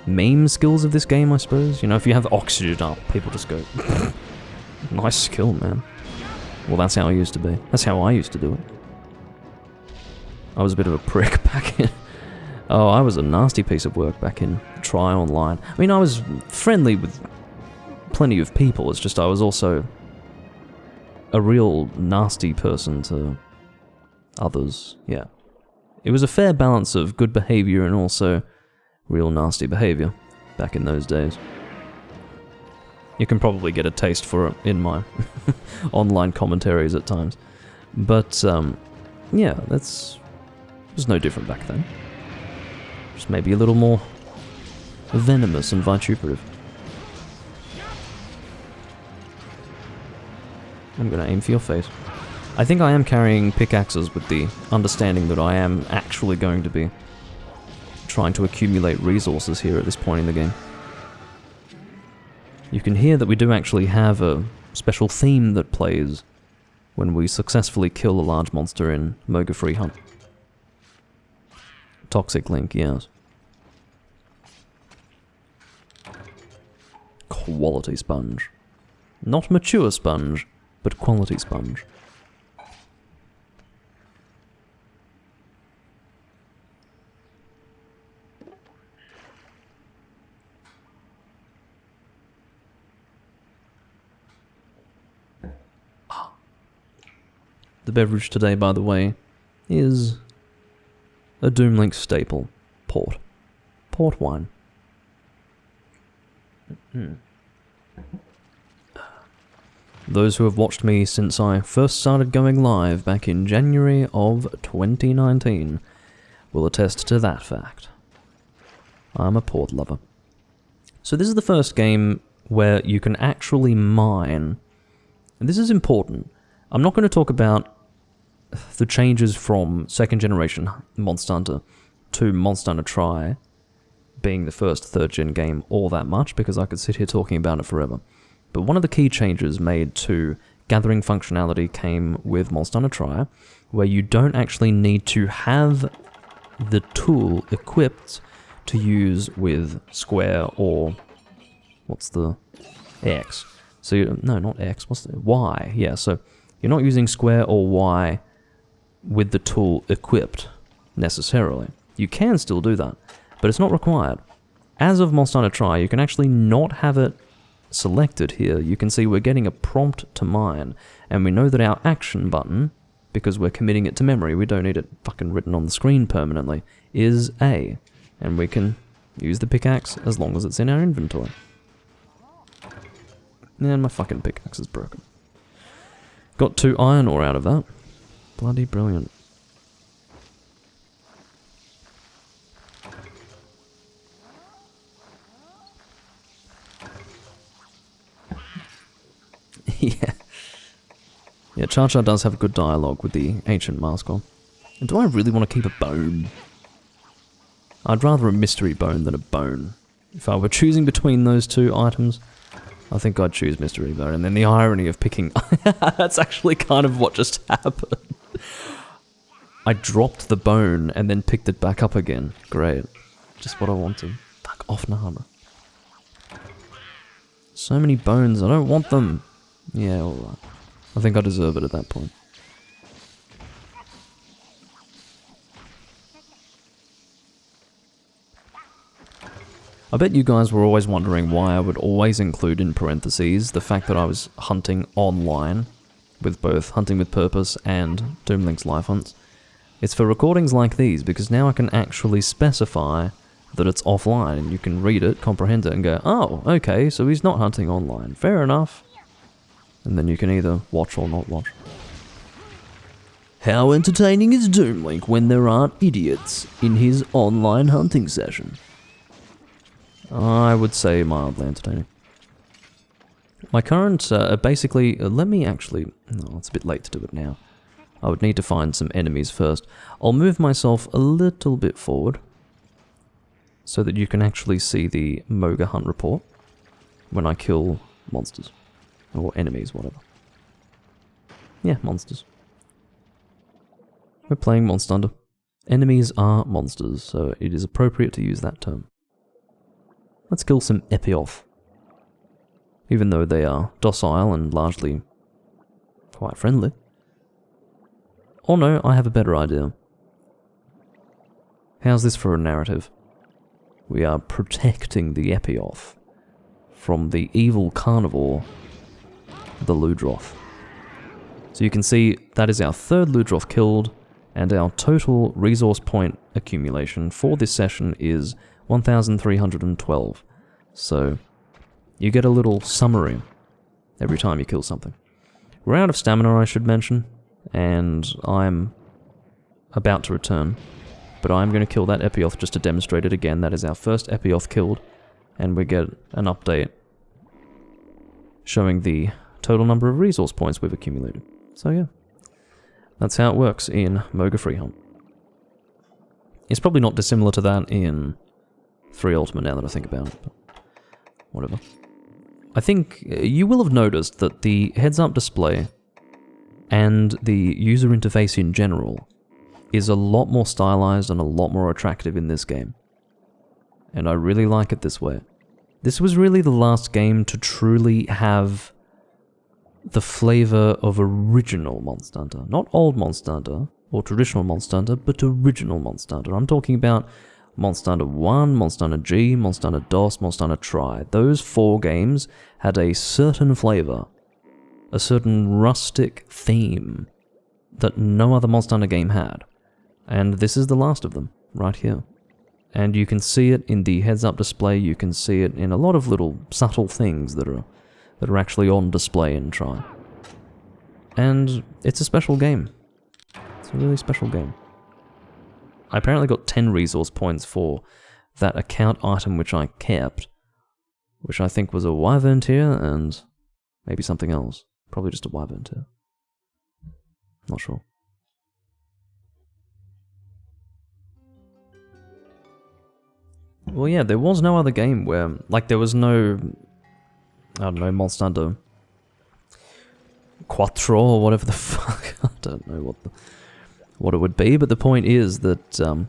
meme skills of this game, I suppose. You know, if you have oxygen up, people just go, nice skill, man. Well, that's how I used to be. That's how I used to do it. I was a bit of a prick back in... Oh, I was a nasty piece of work back in Tri Online. I mean, I was friendly with plenty of people, it's just I was also a real nasty person to others, yeah. It was a fair balance of good behavior and also real nasty behavior back in those days. You can probably get a taste for it in my online commentaries at times. But, yeah, it was no different back then. Just maybe a little more venomous and vituperative. I'm gonna aim for your face. I think I am carrying pickaxes with the understanding that I am actually going to be trying to accumulate resources here at this point in the game. You can hear that we do actually have a special theme that plays when we successfully kill a large monster in Moga Free Hunt. Toxic Link, yes. Quality sponge. Not mature sponge, but quality sponge. The beverage today, by the way, is a Doom Link staple, port. Port wine. Those who have watched me since I first started going live back in January of 2019 will attest to that fact. I'm a port lover. So this is the first game where you can actually mine, and this is important. I'm not going to talk about the changes from second generation Monster Hunter to Monster Hunter Tri being the first 3rd gen game all that much, because I could sit here talking about it forever. But one of the key changes made to gathering functionality came with Monster Hunter Tri, where you don't actually need to have the tool equipped to use with square or what's the X? So no, not X. What's the Y? Yeah. So you're not using square or Y with the tool equipped necessarily. You can still do that, but it's not required. As of Monster Hunter Tri, you can actually not have it selected here. You can see we're getting a prompt to mine, and we know that our action button, because we're committing it to memory, we don't need it fucking written on the screen permanently, is A. And we can use the pickaxe as long as it's in our inventory. And my fucking pickaxe is broken. Got 2 iron ore out of that. Bloody brilliant. Yeah. Yeah, Char Char does have good dialogue with the ancient mascot. And do I really want to keep a bone? I'd rather a mystery bone than a bone. If I were choosing between those 2 items, I think I'd choose mystery bone. And then the irony of picking... That's actually kind of what just happened. I dropped the bone and then picked it back up again. Great. Just what I wanted. Fuck off, Nahara. So many bones, I don't want them. Yeah, alright. I think I deserve it at that point. I bet you guys were always wondering why I would always include in parentheses the fact that I was hunting online, with both Hunting with Purpose and Doom Link's Life Hunts. It's for recordings like these, because now I can actually specify that it's offline, and you can read it, comprehend it, and go, oh, okay, so he's not hunting online, fair enough. And then you can either watch or not watch. How entertaining is Doom Link when there aren't idiots in his online hunting session? I would say mildly entertaining. My current, basically, let me actually, no, it's a bit late to do it now. I would need to find some enemies first. I'll move myself a little bit forward so that you can actually see the Moga Hunt report when I kill monsters. Or enemies, whatever. Yeah, monsters. We're playing Monster Hunter. Enemies are monsters, so it is appropriate to use that term. Let's kill some Epioth. Even though they are docile and largely quite friendly. Oh no, I have a better idea. How's this for a narrative? We are protecting the Epioth from the evil carnivore, the Ludroth. So you can see that is our 3rd Ludroth killed, and our total resource point accumulation for this session is 1,312. So you get a little summary every time you kill something. We're out of stamina, I should mention, and I'm about to return, but I'm going to kill that Epioth just to demonstrate it again. That is our first Epioth killed, and we get an update showing the total number of resource points we've accumulated. So yeah, that's how it works in Moga Free Hunt. It's probably not dissimilar to that in 3 Ultimate now that I think about it, but whatever. I think you will have noticed that the heads-up display and the user interface in general is a lot more stylized and a lot more attractive in this game. And I really like it this way. This was really the last game to truly have the flavor of original Monster Hunter. Not old Monster Hunter, or traditional Monster Hunter, but original Monster Hunter. I'm talking about Monster Hunter 1, Monster Hunter G, Monster Hunter DOS, Monster Hunter Tri. Those 4 games had a certain flavor, a certain rustic theme that no other Monster Hunter game had. And this is the last of them, right here. And you can see it in the heads-up display, you can see it in a lot of little subtle things that are actually on display in Tri. And it's a special game. It's a really special game. I apparently got 10 resource points for that account item which I kept, which I think was a Wyvern tier and maybe something else. Probably just a Wyvern tier. Not sure. Well, yeah, there was no other game where, like, there was no, I don't know, Monster Hunter Quattro or whatever the fuck. I don't know what it would be, but the point is that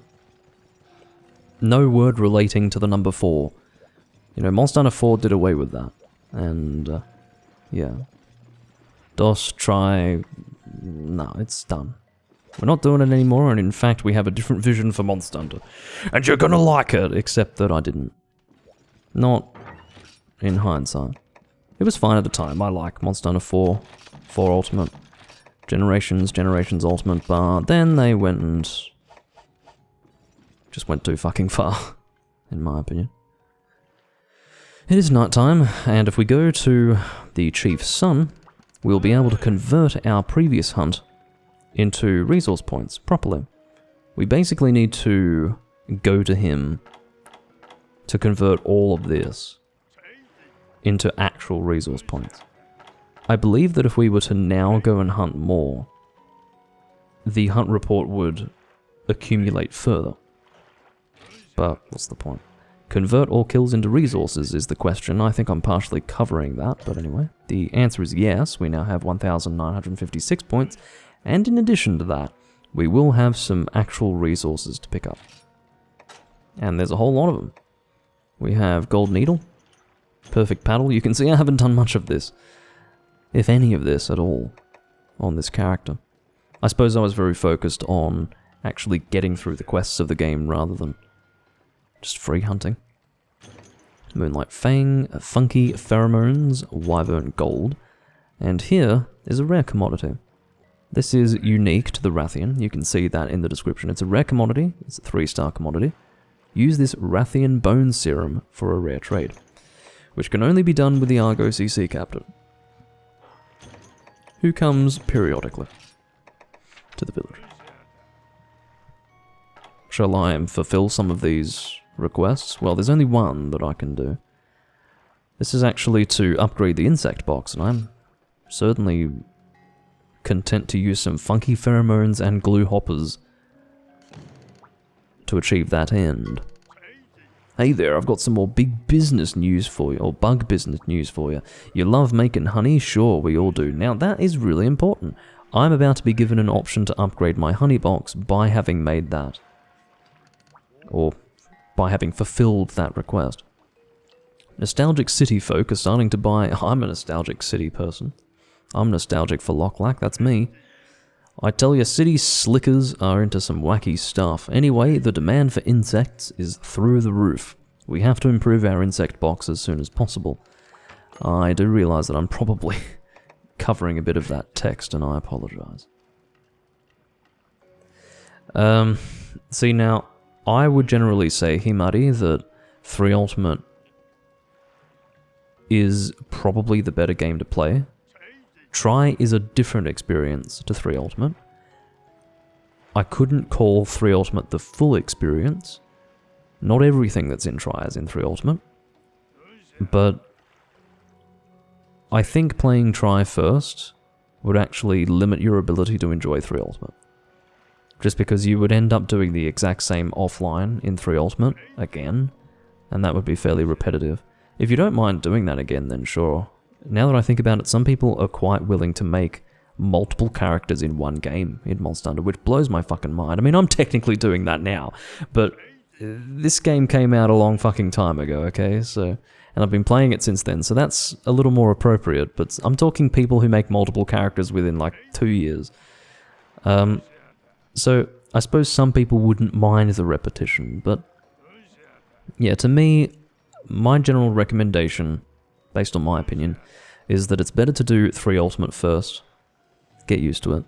no word relating to the number 4. You know, Monster Hunter 4 did away with that, and yeah. DOS, Tri, no, it's done. We're not doing it anymore, and in fact we have a different vision for Monster Hunter. And you're gonna like it, except that I didn't. Not in hindsight. It was fine at the time. I like Monster Hunter 4, 4 Ultimate. Generations Ultimate Bar. Then they went and just went too fucking far, in my opinion. It is nighttime, and if we go to the Chief's Son, we'll be able to convert our previous hunt into resource points properly. We basically need to go to him to convert all of this into actual resource points. I believe that if we were to now go and hunt more, the hunt report would accumulate further. But what's the point? Convert all kills into resources is the question. I think I'm partially covering that, but anyway. The answer is yes. We now have 1,956 points, and in addition to that, we will have some actual resources to pick up. And there's a whole lot of them. We have Gold Needle, Perfect Paddle. You can see I haven't done much of this, if any of this at all, on this character. I suppose I was very focused on actually getting through the quests of the game rather than just free hunting. Moonlight Fang, Funky Pheromones, Wyvern Gold, and here is a rare commodity. This is unique to the Rathian. You can see that in the description. It's a rare commodity. It's a 3-star commodity. Use this Rathian Bone Serum for a rare trade, which can only be done with the Argo CC Captain, who comes periodically to the village. Shall I fulfill some of these requests? Well, there's only one that I can do. This is actually to upgrade the insect box, and I'm certainly content to use some funky pheromones and glue hoppers to achieve that end. Hey there, I've got some more big business news for you, or bug business news for you. You love making honey? Sure, we all do. Now that is really important. I'm about to be given an option to upgrade my honey box by having made that. Or by having fulfilled that request. Nostalgic City folk are starting to buy... I'm a Nostalgic City person. I'm nostalgic for Lochlac, that's me. I tell you, city slickers are into some wacky stuff. Anyway, the demand for insects is through the roof. We have to improve our insect box as soon as possible. I do realise that I'm probably covering a bit of that text, and I apologise. See now... I would generally say, Himari, that 3 Ultimate is probably the better game to play. Tri is a different experience to 3 Ultimate. I couldn't call 3 Ultimate the full experience. Not everything that's in Tri is in 3 Ultimate. But I think playing Tri first would actually limit your ability to enjoy 3 Ultimate. Just because you would end up doing the exact same offline in 3 Ultimate again, and that would be fairly repetitive. If you don't mind doing that again, then sure. Now that I think about it, some people are quite willing to make multiple characters in one game in Monster Hunter, which blows my fucking mind. I mean, I'm technically doing that now, but this game came out a long fucking time ago, okay? So, and I've been playing it since then, so that's a little more appropriate, but I'm talking people who make multiple characters within like 2 years. So, I suppose some people wouldn't mind the repetition, but yeah, to me, my general recommendation, based on my opinion, is that it's better to do 3 Ultimate first, get used to it,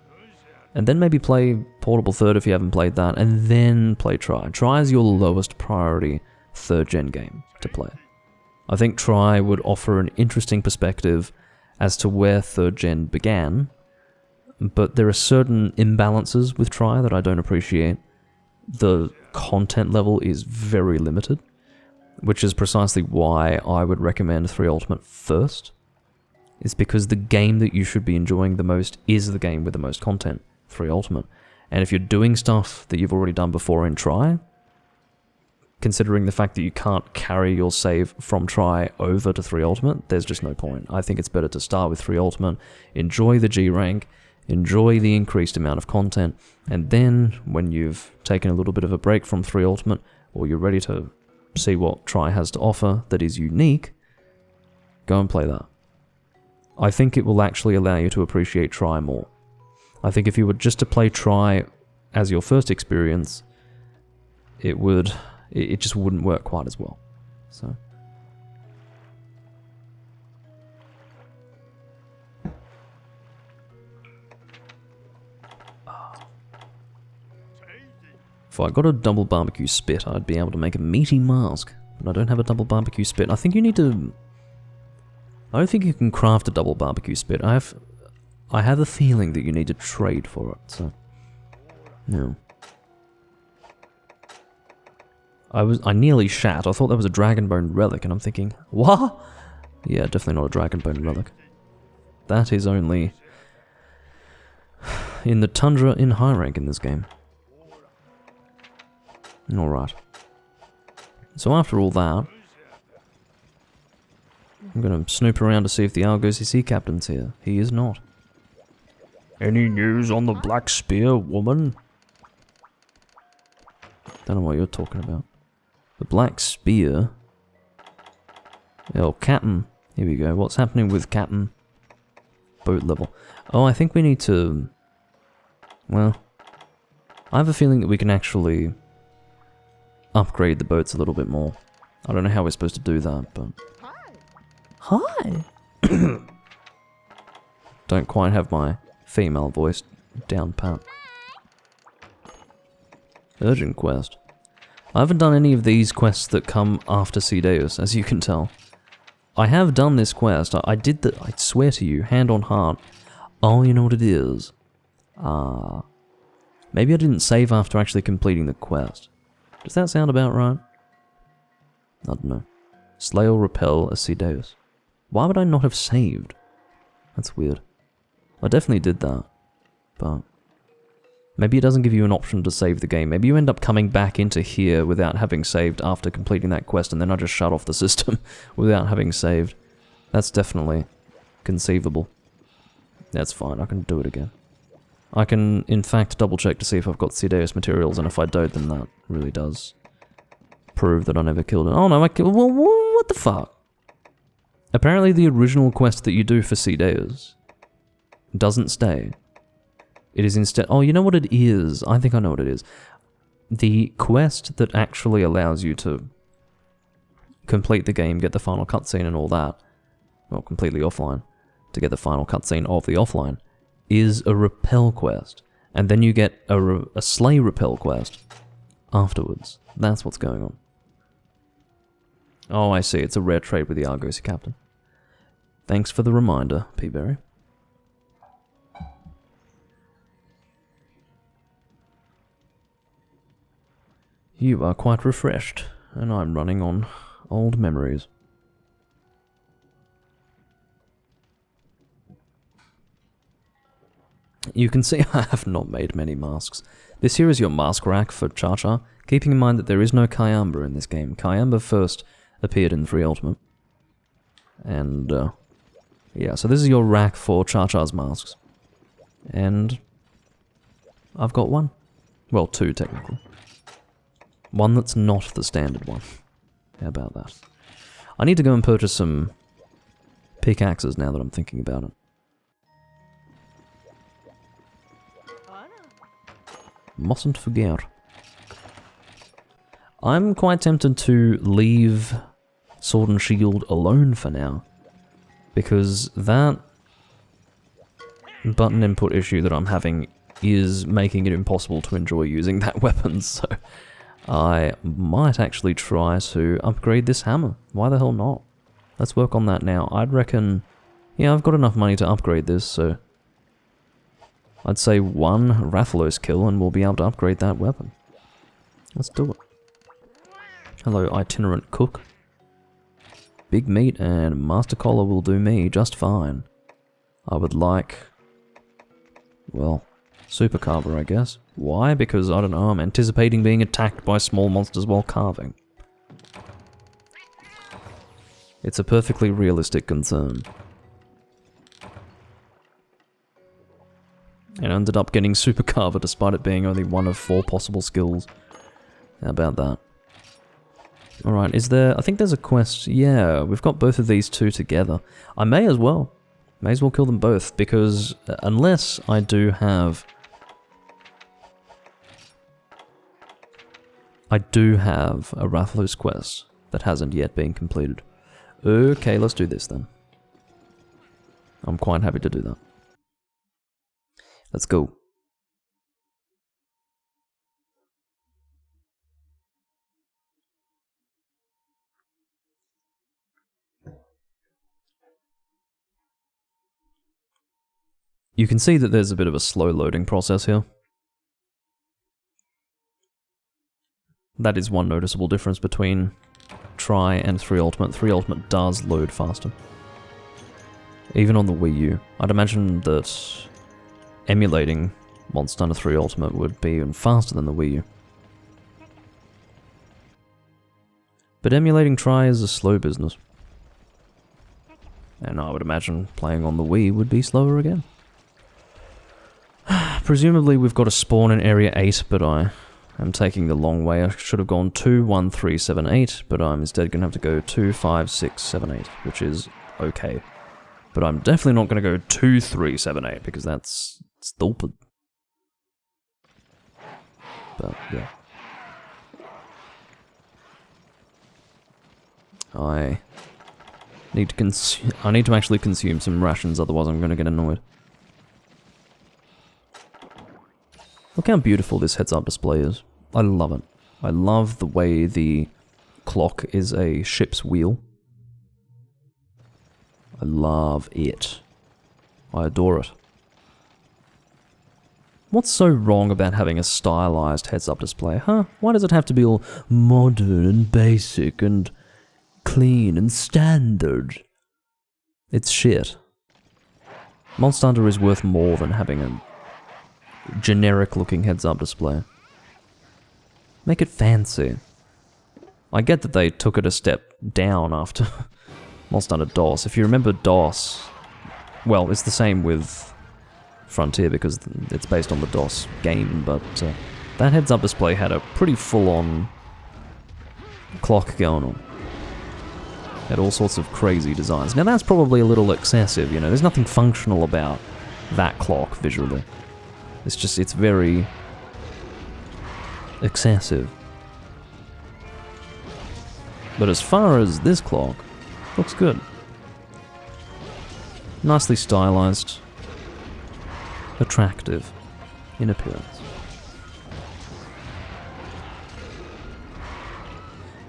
and then maybe play Portable Third if you haven't played that, and then play Tri. Tri is your lowest priority 3rd gen game to play. I think Tri would offer an interesting perspective as to where 3rd gen began, but there are certain imbalances with Tri that I don't appreciate. The content level is very limited, which is precisely why I would recommend 3 Ultimate first. It's because the game that you should be enjoying the most is the game with the most content, 3 Ultimate. And if you're doing stuff that you've already done before in Tri, considering the fact that you can't carry your save from Tri over to 3 Ultimate, there's just no point. I think it's better to start with 3 Ultimate, enjoy the G rank, enjoy the increased amount of content, and then when you've taken a little bit of a break from 3 Ultimate, or you're ready to see what Tri has to offer that is unique, go and play that. I think it will actually allow you to appreciate Tri more. I think if you were just to play Tri as your first experience, it just wouldn't work quite as well. So If I got a double barbecue spit, I'd be able to make a meaty mask. But I don't have a double barbecue spit. I think you need to... I don't think you can craft a double barbecue spit. I have a feeling that you need to trade for it, so... No. I nearly shat. I thought that was a Dragonbone relic, and I'm thinking, what? Yeah, definitely not a Dragonbone relic. That is only... in the Tundra in high rank in this game. Alright. So after all that, I'm gonna snoop around to see if the Argosy Sea Captain's here. He is not. Any news on the Black Spear, woman? Don't know what you're talking about. The Black Spear? Oh, Captain. Here we go. What's happening with Captain? Boat level. Oh, I think we need to... Well, I have a feeling that we can actually upgrade the boats a little bit more. I don't know how we're supposed to do that, but... Hi! Don't quite have my female voice down pat. Urgent quest. I haven't done any of these quests that come after Ceadeus, as you can tell. I have done this quest. I did that, I swear to you, hand on heart. Oh, you know what it is? Maybe I didn't save after actually completing the quest. Does that sound about right? I don't know. Slay or repel a Ceadeus. Why would I not have saved? That's weird. I definitely did that. But... maybe it doesn't give you an option to save the game. Maybe you end up coming back into here without having saved after completing that quest, and then I just shut off the system without having saved. That's definitely conceivable. That's fine, I can do it again. I can, in fact, double check to see if I've got Ceadeus materials, and if I don't, then that really does prove that I never killed it. Oh no, I killed... well, what the fuck? Apparently the original quest that you do for Ceadeus doesn't stay. It is instead... oh, you know what it is? I think I know what it is. The quest that actually allows you to complete the game, get the final cutscene and all that, well, completely offline, to get the final cutscene of the offline, is a repel quest. And then you get a slay repel quest afterwards. That's what's going on. Oh, I see. It's a rare trade with the Argosy Captain. Thanks for the reminder, Peaberry. You are quite refreshed, and I'm running on old memories. You can see I have not made many masks. This here is your mask rack for Cha-Cha, keeping in mind that there is no Kayamba in this game. Kayamba first appeared in 3 Ultimate. And, yeah, so this is your rack for Cha-Cha's masks. And I've got one. Well, 2 technically. One that's not the standard one. How about that? I need to go and purchase some pickaxes now that I'm thinking about it. Mustn't forget. I'm quite tempted to leave Sword and Shield alone for now, because that button input issue that I'm having is making it impossible to enjoy using that weapon, so I might actually try to upgrade this hammer. Why the hell not? Let's work on that now. I'd reckon... yeah, I've got enough money to upgrade this, so... I'd say 1 Rathalos kill and we'll be able to upgrade that weapon. Let's do it. Hello, itinerant cook. Big meat and Master Collar will do me just fine. I would like... well, Super Carver, I guess. Why? Because, I don't know, I'm anticipating being attacked by small monsters while carving. It's a perfectly realistic concern. And ended up getting Super Carver despite it being only 1 of 4 possible skills. How about that? Alright, is there... I think there's a quest... yeah, we've got both of these 2 together. I may as well. May as well kill them both, because unless I do have... I do have a Rathalos quest that hasn't yet been completed. Okay, let's do this then. I'm quite happy to do that. Let's go. You can see that there's a bit of a slow loading process here. That is one noticeable difference between Tri and 3 Ultimate. 3 Ultimate does load faster. Even on the Wii U. I'd imagine that emulating Monster Hunter 3 Ultimate would be even faster than the Wii U. But emulating Tri is a slow business. And I would imagine playing on the Wii would be slower again. Presumably we've got to spawn in Area 8, but I am taking the long way. I should have gone 2, 1, 3, 7, 8, but I'm instead going to have to go 2, 5, 6, 7, 8, which is okay. But I'm definitely not going to go 2, 3, 7, 8, because that's stupid. But, yeah. I need to actually consume some rations, otherwise I'm going to get annoyed. Look how beautiful this heads-up display is. I love it. I love the way the clock is a ship's wheel. I love it. I adore it. What's so wrong about having a stylized heads-up display, huh? Why does it have to be all modern and basic and clean and standard? It's shit. Monster Hunter is worth more than having a generic-looking heads-up display. Make it fancy. I get that they took it a step down after Monster Hunter DOS. If you remember DOS, well, it's the same with Frontier because it's based on the DOS game, but that heads-up display had a pretty full-on clock going on. Had all sorts of crazy designs. Now that's probably a little excessive, you know, there's nothing functional about that clock visually. It's very excessive. But as far as this clock, looks good. Nicely stylized. Attractive in appearance.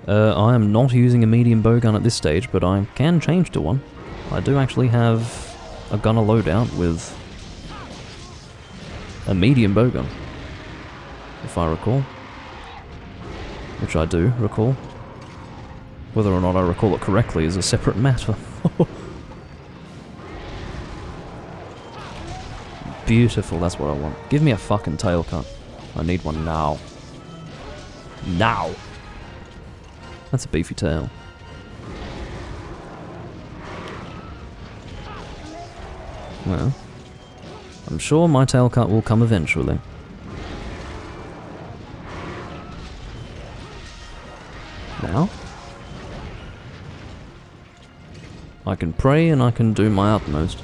I am not using a medium bowgun at this stage, but I can change to one. I do actually have a gunner loadout with a medium bowgun, if I recall. Which I do recall. Whether or not I recall it correctly is a separate matter. Beautiful, that's what I want. Give me a fucking tail cut. I need one now. Now! That's a beefy tail. Well, I'm sure my tail cut will come eventually. Now? I can pray and I can do my utmost.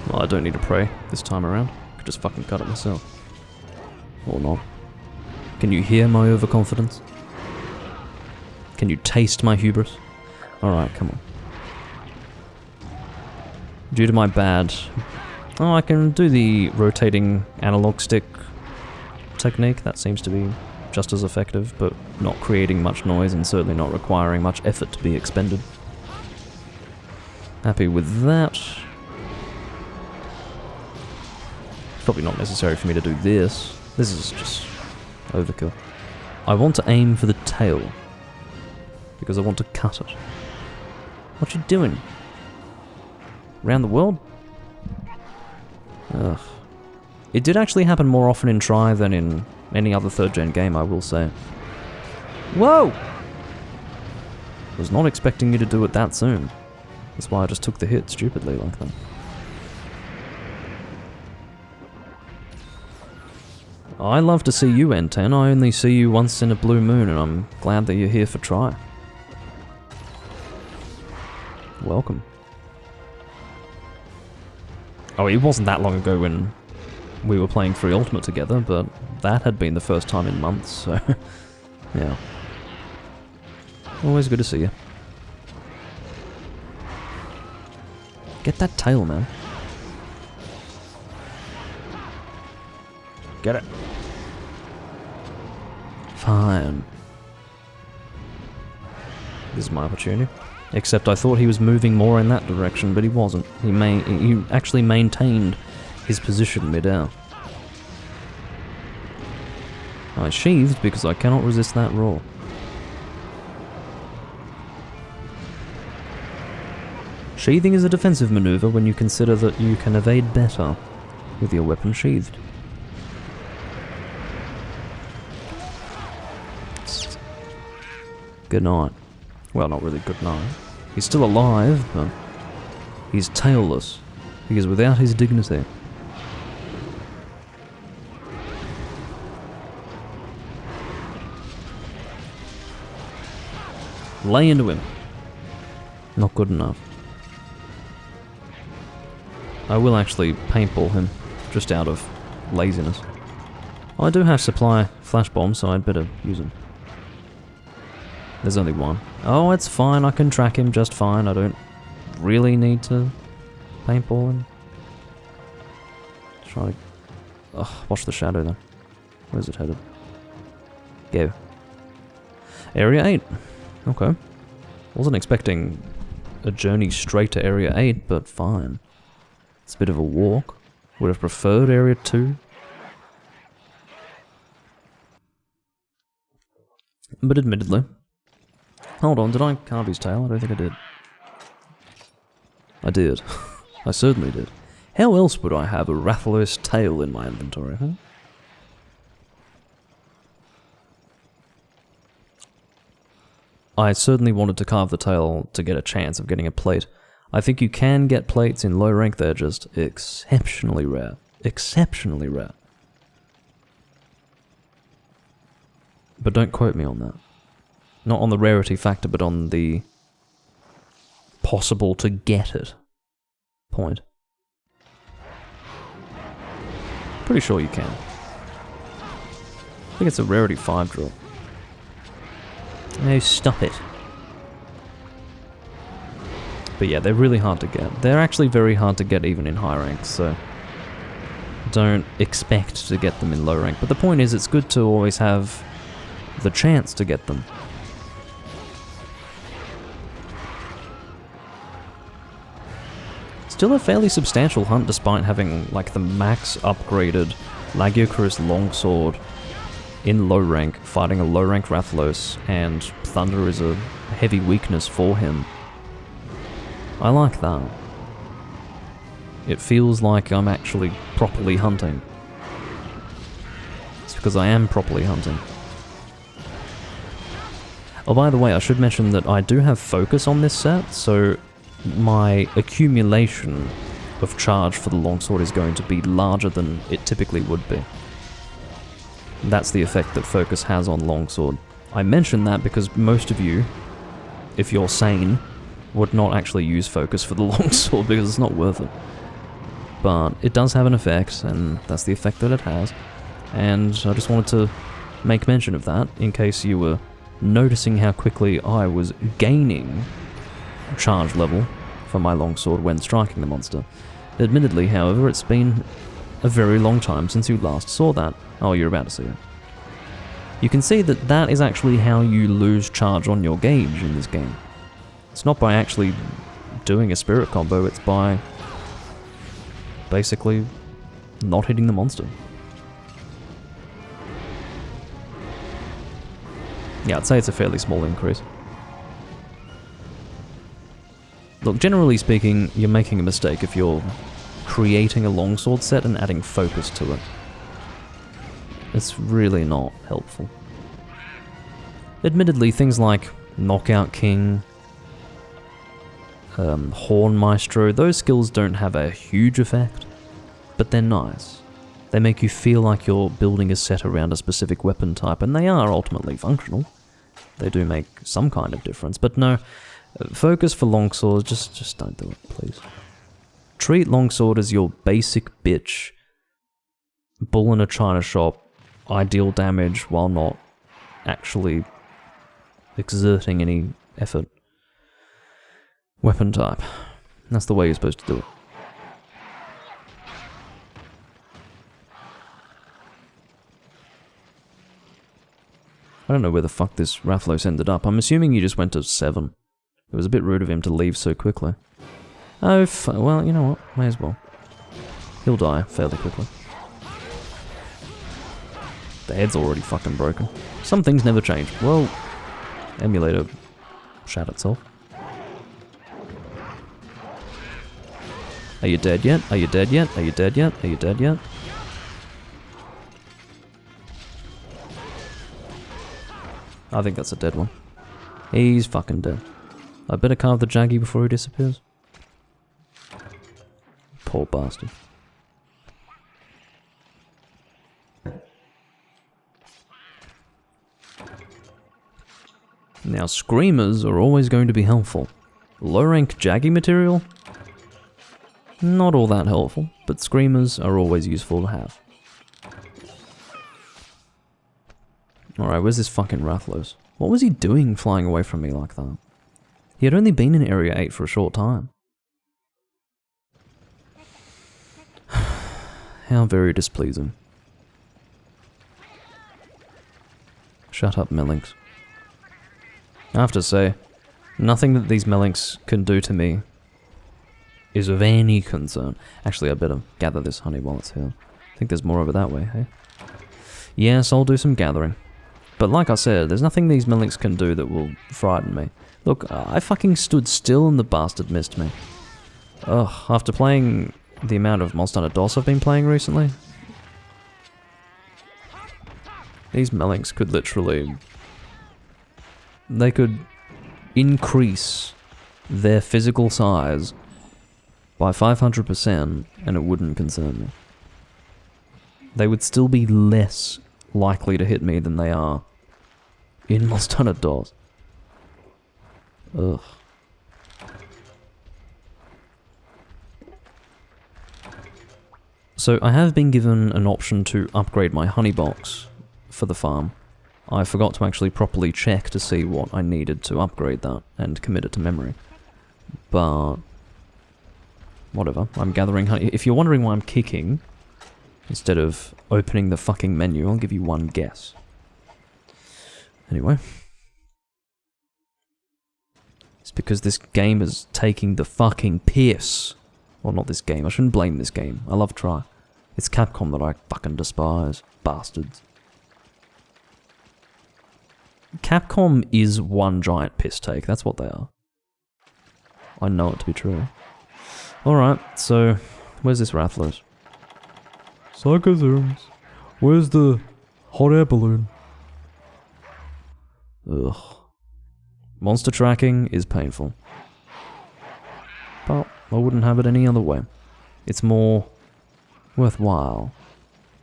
Well, I don't need to pray this time around. I could just fucking cut it myself. Or not. Can you hear my overconfidence? Can you taste my hubris? Alright, come on. Due to my bad... Oh, I can do the rotating analog stick technique. That seems to be just as effective, but not creating much noise and certainly not requiring much effort to be expended. Happy with that. Probably not necessary for me to do this. This is just overkill. I want to aim for the tail, because I want to cut it. What you doing? Around the world? Ugh. It did actually happen more often in Tri than in any other third-gen game, I will say. Whoa! Was not expecting you to do it that soon. That's why I just took the hit stupidly like that. I love to see you, N10. I only see you once in a blue moon, and I'm glad that you're here for Tri. Welcome. Oh, it wasn't that long ago when we were playing 3 Ultimate together, but that had been the first time in months, so... yeah. Always good to see you. Get that tail, man. Get it. Fine. This is my opportunity. Except I thought he was moving more in that direction, but he wasn't. He actually maintained his position mid-air. I sheathed because I cannot resist that roll. Sheathing is a defensive maneuver when you consider that you can evade better with your weapon sheathed. Good night. Well, not really good night. He's still alive, but he's tailless. He is without his dignity. Lay into him. Not good enough. I will actually paintball him, just out of laziness. I do have supply flash bombs, so I'd better use them. There's only one. Oh, it's fine, I can track him just fine. I don't really need to paintball him. Try to... Ugh, watch the shadow then. Where's it headed? Go. Area 8. Okay. Wasn't expecting a journey straight to Area 8, but fine. It's a bit of a walk. Would have preferred Area 2. But admittedly... Hold on, did I carve his tail? I don't think I did. I did. I certainly did. How else would I have a Rathalos tail in my inventory, huh? I certainly wanted to carve the tail to get a chance of getting a plate. I think you can get plates in low rank, they're just exceptionally rare. Exceptionally rare. But don't quote me on that. Not on the rarity factor, but on the possible to get it point. Pretty sure you can. I think it's a rarity 5 drop. No, stop it. But yeah, they're really hard to get. They're actually very hard to get even in high ranks, so don't expect to get them in low rank. But the point is, it's good to always have the chance to get them. Still a fairly substantial hunt despite having like the max upgraded Lagiocrus longsword in low rank, fighting a low rank Rathalos, and thunder is a heavy weakness for him. I like that. It feels like I'm actually properly hunting. It's because I am properly hunting. Oh, by the way, I should mention that I do have focus on this set, so my accumulation of charge for the longsword is going to be larger than it typically would be. That's the effect that focus has on longsword. I mention that because most of you, if you're sane, would not actually use focus for the longsword because it's not worth it. But it does have an effect, and that's the effect that it has. And I just wanted to make mention of that in case you were noticing how quickly I was gaining charge level for my longsword when striking the monster. Admittedly, however, it's been a very long time since you last saw that. Oh, you're about to see it. You can see that that is actually how you lose charge on your gauge in this game. It's not by actually doing a spirit combo, it's by basically not hitting the monster. Yeah, I'd say it's a fairly small increase. Look, generally speaking, you're making a mistake if you're creating a longsword set and adding focus to it. It's really not helpful. Admittedly, things like Knockout King, Horn Maestro, those skills don't have a huge effect, but they're nice. They make you feel like you're building a set around a specific weapon type, and they are ultimately functional. They do make some kind of difference, but no, focus for longsword, just don't do it, please. Treat longsword as your basic bitch, bull in a china shop, ideal damage while not actually exerting any effort. Weapon type. That's the way you're supposed to do it. I don't know where the fuck this Rathalos ended up. I'm assuming you just went to 7. It was a bit rude of him to leave so quickly. Oh, well, you know what? May as well. He'll die fairly quickly. The head's already fucking broken. Some things never change. Well, emulator shat itself. Are you dead yet? Are you dead yet? Are you dead yet? Are you dead yet? I think that's a dead one. He's fucking dead. I better carve the Jaggy before he disappears. Poor bastard. Now, Screamers are always going to be helpful. Low-rank Jaggy material? Not all that helpful, but Screamers are always useful to have. Alright, where's this fucking Rathlos? What was he doing flying away from me like that? He had only been in Area 8 for a short time. How very displeasing. Shut up, Melinx. I have to say, nothing that these Melinx can do to me is of any concern. Actually, I better gather this honey while it's here. I think there's more over that way, hey? Yes, I'll do some gathering. But like I said, there's nothing these Melinx can do that will frighten me. Look, I fucking stood still and the bastard missed me. Ugh, after playing the amount of Monster Hunter DOS I've been playing recently, these Melinx could literally... They could increase their physical size by 500% and it wouldn't concern me. They would still be less likely to hit me than they are in Monster Hunter DOS. Ugh. So I have been given an option to upgrade my honey box for the farm. I forgot to actually properly check to see what I needed to upgrade that and commit it to memory. But whatever, I'm gathering honey. If you're wondering why I'm kicking instead of opening the fucking menu, I'll give you one guess. Anyway. It's because this game is taking the fucking piss. Well, not this game. I shouldn't blame this game. I love Try. It's Capcom that I fucking despise. Bastards. Capcom is one giant piss take. That's what they are. I know it to be true. Alright, so where's this Rathlos? Psychozooms. Where's the hot air balloon? Ugh. Monster tracking is painful. But I wouldn't have it any other way. It's more worthwhile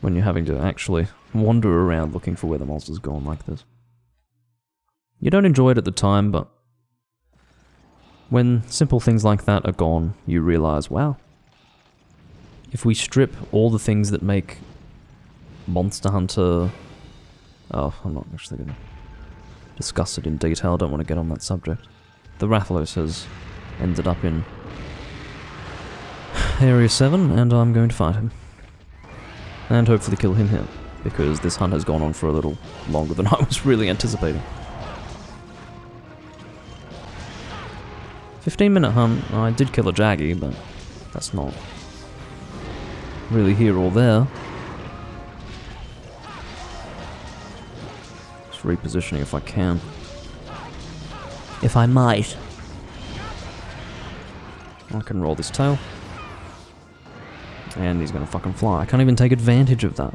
when you're having to actually wander around looking for where the monster's gone like this. You don't enjoy it at the time, but when simple things like that are gone, you realize, wow, if we strip all the things that make Monster Hunter... Oh, I'm not actually going to discuss it in detail, I don't want to get on that subject. The Rathlos has ended up in Area 7, and I'm going to fight him. And hopefully kill him here, because this hunt has gone on for a little longer than I was really anticipating. 15-minute hunt. I did kill a Jaggy, but that's not really here or there. Just repositioning if I can. If I might. I can roll this tail. And he's gonna fucking fly. I can't even take advantage of that.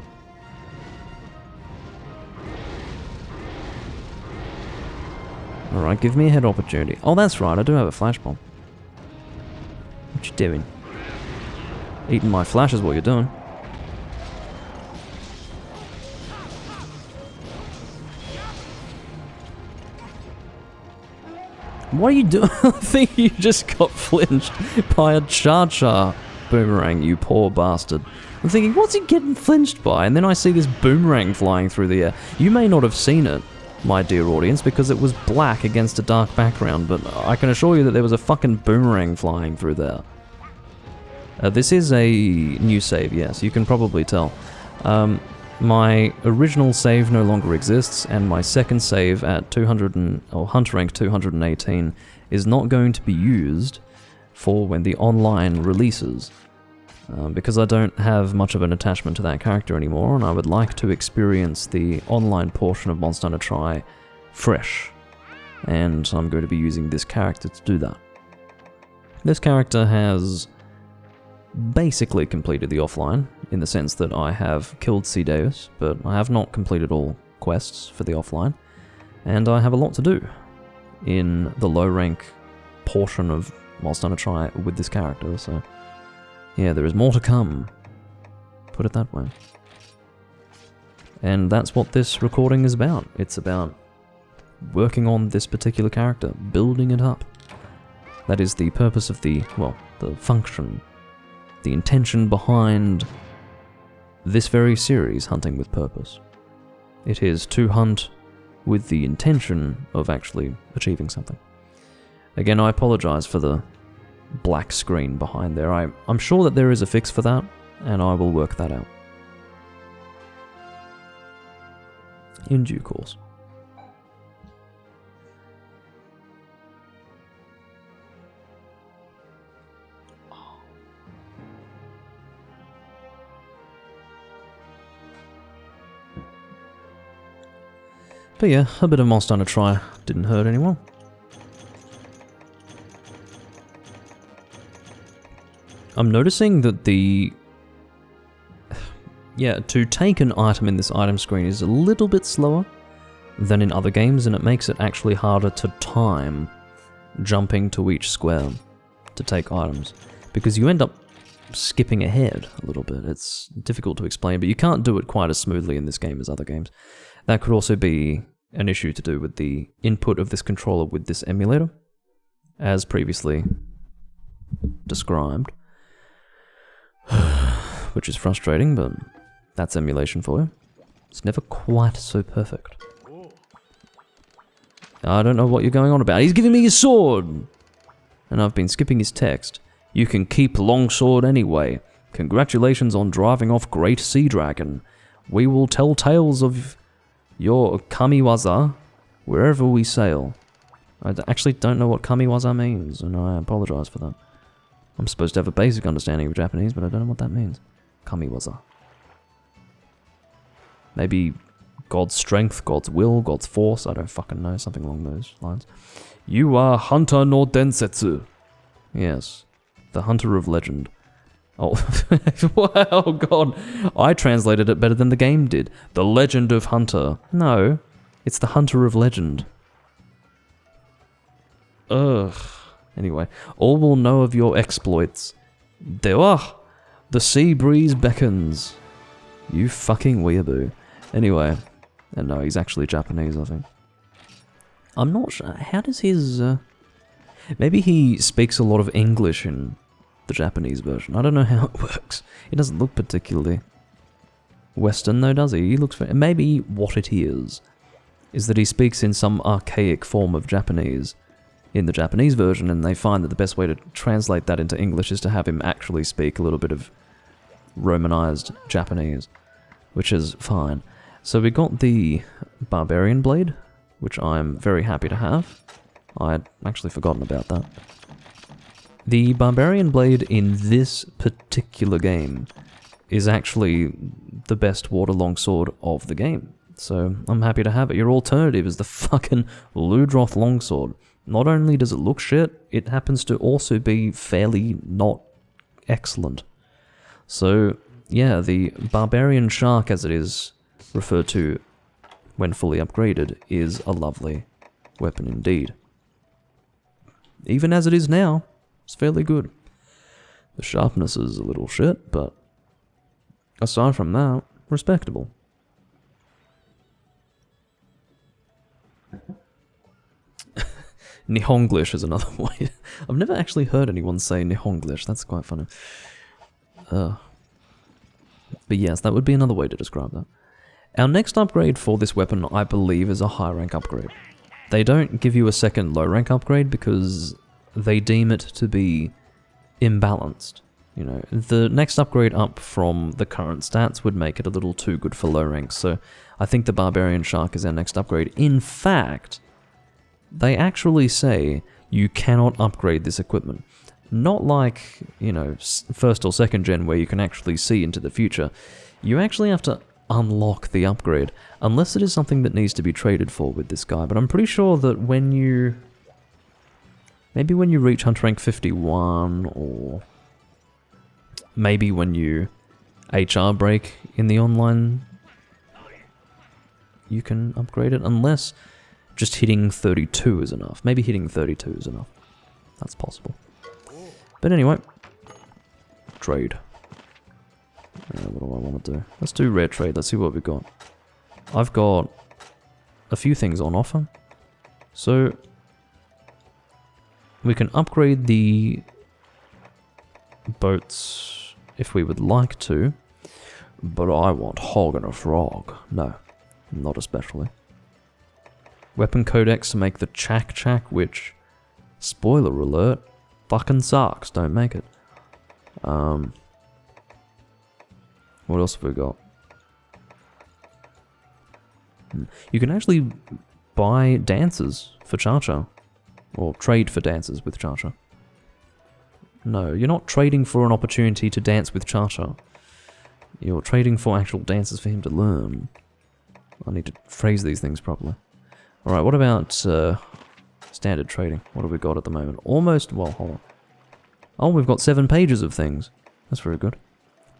Alright, give me a head opportunity. Oh, that's right, I do have a flash bomb. What you doing? Eating my flash is what you're doing. What are you doing? I think you just got flinched by a Char-Char boomerang, you poor bastard. I'm thinking, what's he getting flinched by? And then I see this boomerang flying through the air. You may not have seen it, my dear audience, because it was black against a dark background, but I can assure you that there was a fucking boomerang flying through there. This is a new save, yes, you can probably tell. my original save no longer exists, and my second save at 200 or Hunter rank 218 is not going to be used for when the online releases. Because I don't have much of an attachment to that character anymore, and I would like to experience the online portion of Monster Hunter Tri fresh. And I'm going to be using this character to do that. This character has basically completed the offline, in the sense that I have killed Cedeus, but I have not completed all quests for the offline, and I have a lot to do in the low rank portion of Monster Hunter Tri with this character, so yeah, there is more to come, put it that way. And that's what this recording is about. It's about working on this particular character, building it up. That is the purpose of the function, the intention behind this very series, Hunting with Purpose. It is to hunt with the intention of actually achieving something. Again, I apologize for the black screen behind there. I'm sure that there is a fix for that, and I will work that out in due course. But yeah, a bit of Monster Hunter Tri didn't hurt anyone. I'm noticing that to take an item in this item screen is a little bit slower than in other games, and it makes it actually harder to time jumping to each square to take items, because you end up skipping ahead a little bit. It's difficult to explain, but you can't do it quite as smoothly in this game as other games. That could also be an issue to do with the input of this controller with this emulator, as previously described. Which is frustrating, but that's emulation for you. It's never quite so perfect. I don't know what you're going on about. He's giving me his sword! And I've been skipping his text. You can keep longsword anyway. Congratulations on driving off Great Sea Dragon. We will tell tales of your kamiwaza wherever we sail. I actually don't know what kamiwaza means, and I apologize for that. I'm supposed to have a basic understanding of Japanese, but I don't know what that means. Kamiwaza. Maybe God's strength, God's will, God's force, I don't fucking know, something along those lines. You are Hunter no Densetsu. Yes, the Hunter of Legend. Oh, oh god, I translated it better than the game did. The Legend of Hunter. No, it's the Hunter of Legend. Ugh. Anyway, all will know of your exploits. Dewa! The sea breeze beckons. You fucking weeaboo. Anyway, and no, he's actually Japanese, I think. I'm not sure. How does his... maybe he speaks a lot of English in the Japanese version. I don't know how it works. He doesn't look particularly Western, though, does he? He looks... Maybe what it is that he speaks in some archaic form of Japanese in the Japanese version, and they find that the best way to translate that into English is to have him actually speak a little bit of Romanized Japanese, which is fine. So we got the Barbarian Blade, which I'm very happy to have. I'd actually forgotten about that. The Barbarian Blade in this particular game is actually the best water longsword of the game, so I'm happy to have it. Your alternative is the fucking Ludroth longsword. Not only does it look shit, it happens to also be fairly not excellent. So, yeah, the Barbarian Shark, as it is referred to when fully upgraded, is a lovely weapon indeed. Even as it is now, it's fairly good. The sharpness is a little shit, but aside from that, respectable. Nihonglish is another way. I've never actually heard anyone say Nihonglish. That's quite funny. But yes, that would be another way to describe that. Our next upgrade for this weapon, I believe, is a high rank upgrade. They don't give you a second low rank upgrade because they deem it to be imbalanced. You know, the next upgrade up from the current stats would make it a little too good for low ranks, so I think the Barbarian Shark is our next upgrade. In fact, they actually say you cannot upgrade this equipment. Not like, you know, first or second gen where you can actually see into the future. You actually have to unlock the upgrade, unless it is something that needs to be traded for with this guy. But I'm pretty sure that when you... maybe when you reach Hunter Rank 51, or maybe when you HR break in the online, you can upgrade it, unless just hitting 32 is enough. Maybe hitting 32 is enough. That's possible. But anyway, trade. What do I want to do? Let's do rare trade. Let's see what we've got. I've got a few things on offer. So we can upgrade the boats if we would like to. But I want Hog and a Frog. No, not especially. Weapon codex to make the Chak, which, spoiler alert, fucking sucks. Don't make it. What else have we got? You can actually buy dances for Cha-Cha. Or trade for dances with Cha-Cha. No, you're not trading for an opportunity to dance with Cha-Cha. You're trading for actual dances for him to learn. I need to phrase these things properly. Alright, what about standard trading? What have we got at the moment? Almost, well, hold on. Oh, we've got 7 pages of things. That's very good.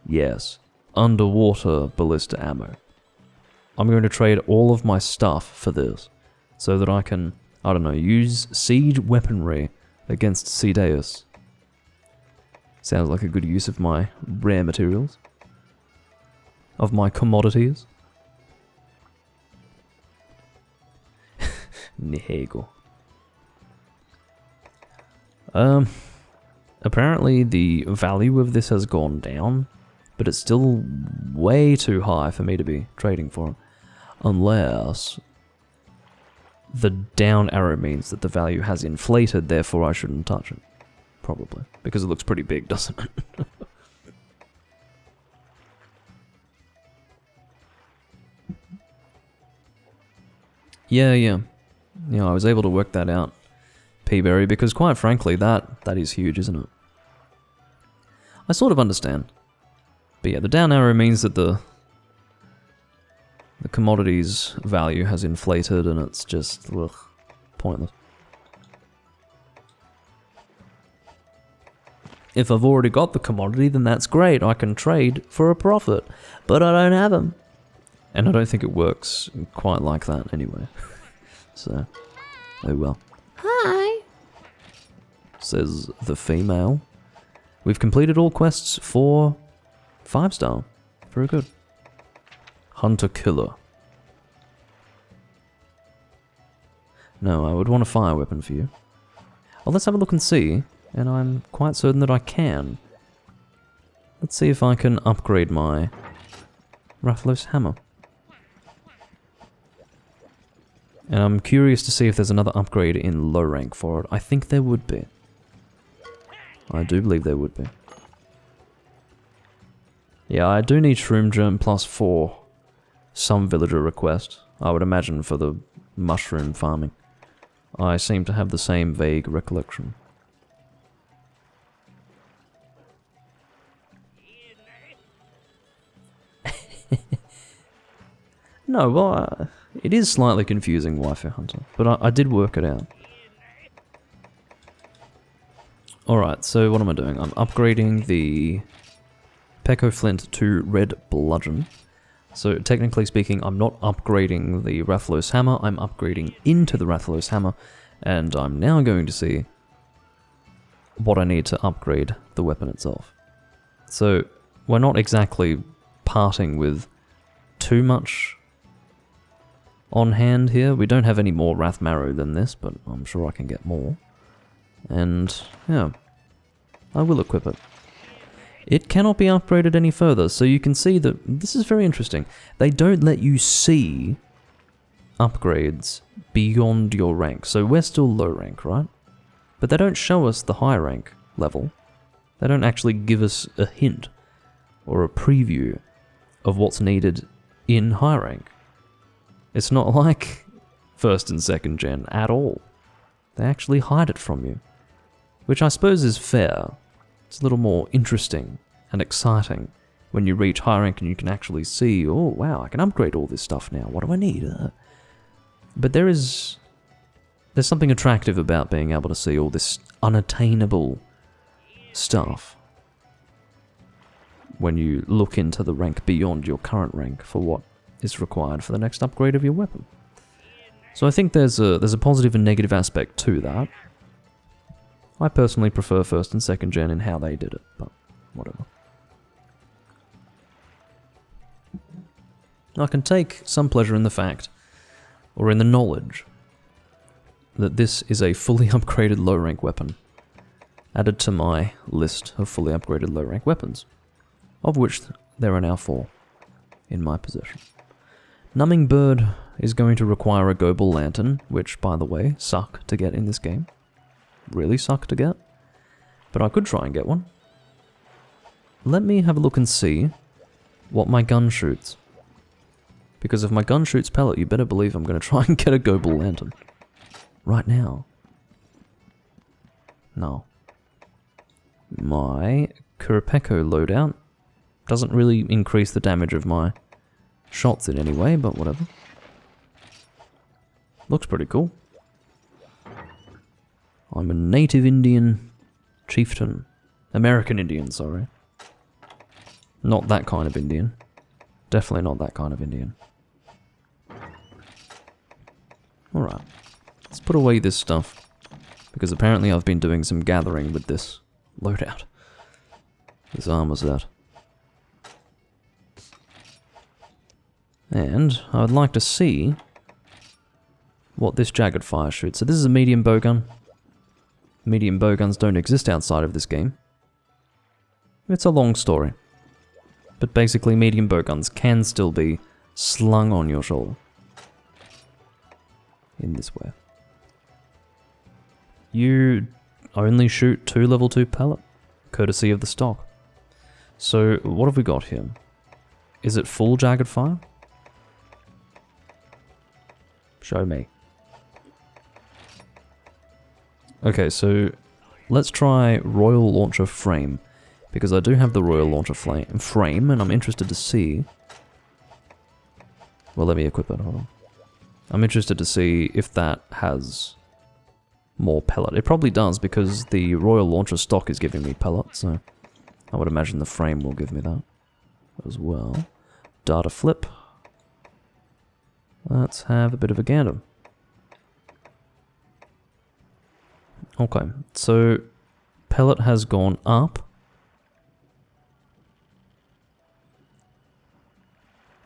Yes. Underwater ballista ammo. I'm going to trade all of my stuff for this, so that I can, I don't know, use siege weaponry against Cedeus. Sounds like a good use of my rare materials. Of my commodities. Nihego. Apparently the value of this has gone down, but it's still way too high for me to be trading for it. Unless the down arrow means that the value has inflated, therefore I shouldn't touch it. Probably. Because it looks pretty big, doesn't it? Yeah, I was able to work that out, Peaberry, because quite frankly, that is huge, isn't it? I sort of understand. But yeah, the down arrow means that the commodity's value has inflated and it's just, ugh, pointless. If I've already got the commodity, then that's great. I can trade for a profit, but I don't have them. And I don't think it works quite like that anyway. So, oh well. Hi. Says the female. We've completed all quests for 5-star. Very good. Hunter Killer. No, I would want a fire weapon for you. Well, let's have a look and see, and I'm quite certain that I can. Let's see if I can upgrade my Rathalos hammer. And I'm curious to see if there's another upgrade in low rank for it. I think there would be. I do believe there would be. Yeah, I do need Shroom Germ plus 4. Some villager request. I would imagine for the mushroom farming. I seem to have the same vague recollection. No, well, it is slightly confusing, Waifu Hunter, but I did work it out. Alright, so what am I doing? I'm upgrading the Peko Flint to Red Bludgeon. So technically speaking, I'm not upgrading the Rathalos Hammer, I'm upgrading into the Rathalos Hammer, and I'm now going to see what I need to upgrade the weapon itself. So we're not exactly parting with too much on hand here. We don't have any more Wrath Marrow than this, but I'm sure I can get more. And yeah, I will equip it. It cannot be upgraded any further, so you can see that this is very interesting. They don't let you see upgrades beyond your rank. So we're still low rank, right? But they don't show us the high rank level. They don't actually give us a hint or a preview of what's needed in high rank. It's not like 1st and 2nd gen at all. They actually hide it from you, which I suppose is fair. It's a little more interesting and exciting when you reach high rank and you can actually see, oh wow, I can upgrade all this stuff now, what do I need? But there's something attractive about being able to see all this unattainable stuff when you look into the rank beyond your current rank for what is required for the next upgrade of your weapon. So I think there's a positive and negative aspect to that. I personally prefer 1st and 2nd gen in how they did it, but whatever. I can take some pleasure in the fact, or in the knowledge, that this is a fully upgraded low rank weapon, added to my list of fully upgraded low rank weapons, of which there are now 4 in my possession. Numbing Bird is going to require a Go Ball Lantern, which, by the way, suck to get in this game. Really suck to get. But I could try and get one. Let me have a look and see what my gun shoots. Because if my gun shoots pellet, you better believe I'm going to try and get a Go Ball Lantern. Right now. No. My Kurapeko loadout doesn't really increase the damage of my shots in any way, but whatever. Looks pretty cool. I'm a native Indian chieftain. American Indian, sorry. Not that kind of Indian. Definitely not that kind of Indian. Alright. Let's put away this stuff. Because apparently I've been doing some gathering with this loadout. This armor set. And I would like to see what this Jagged Fire shoots. So this is a medium bowgun. Medium bowguns don't exist outside of this game. It's a long story. But basically medium bowguns can still be slung on your shoulder. In this way. You only shoot 2 level 2 pellet, courtesy of the stock. So what have we got here? Is it full Jagged Fire? Show me. Okay, so let's try Royal Launcher Frame, because I do have the Royal Launcher frame, and I'm interested to see... Well, let me equip it, hold on. I'm interested to see if that has more pellet. It probably does, because the Royal Launcher stock is giving me pellet, so I would imagine the frame will give me that as well. Data flip. Let's have a bit of a gander. Okay, so pellet has gone up.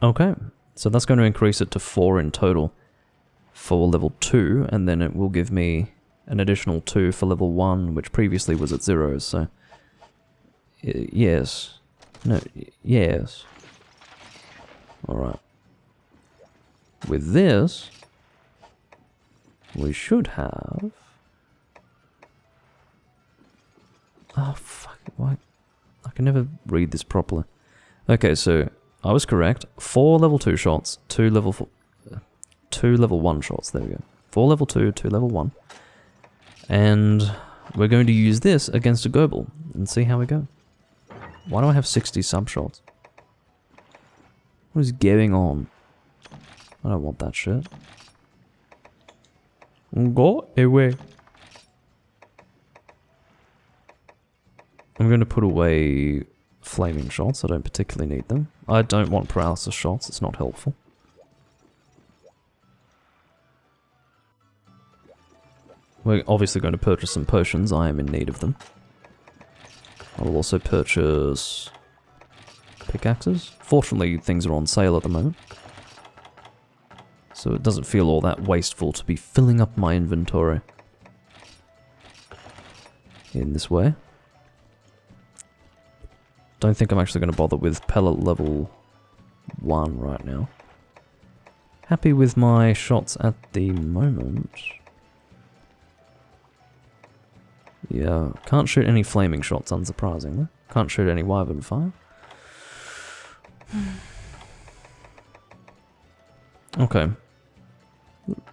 Okay, so that's going to increase it to 4 in total for level 2, and then it will give me an additional 2 for level 1, which previously was at 0, so... yes. No, yes. Alright. With this, we should have... Oh, fuck, why? I can never read this properly. Okay, so I was correct. 4 level 2 shots, 2 level 1 shots, there we go. 4 level 2, 2 level 1. And we're going to use this against a Go Ball and see how we go. Why do I have 60 sub shots? What is going on? I don't want that shit. Go away. I'm going to put away flaming shots. I don't particularly need them. I don't want paralysis shots. It's not helpful. We're obviously going to purchase some potions. I am in need of them. I will also purchase pickaxes. Fortunately, things are on sale at the moment. So it doesn't feel all that wasteful to be filling up my inventory in this way. Don't think I'm actually going to bother with pellet level 1 right now. Happy with my shots at the moment. Yeah, can't shoot any flaming shots, unsurprisingly. Can't shoot any wyvern fire. Okay.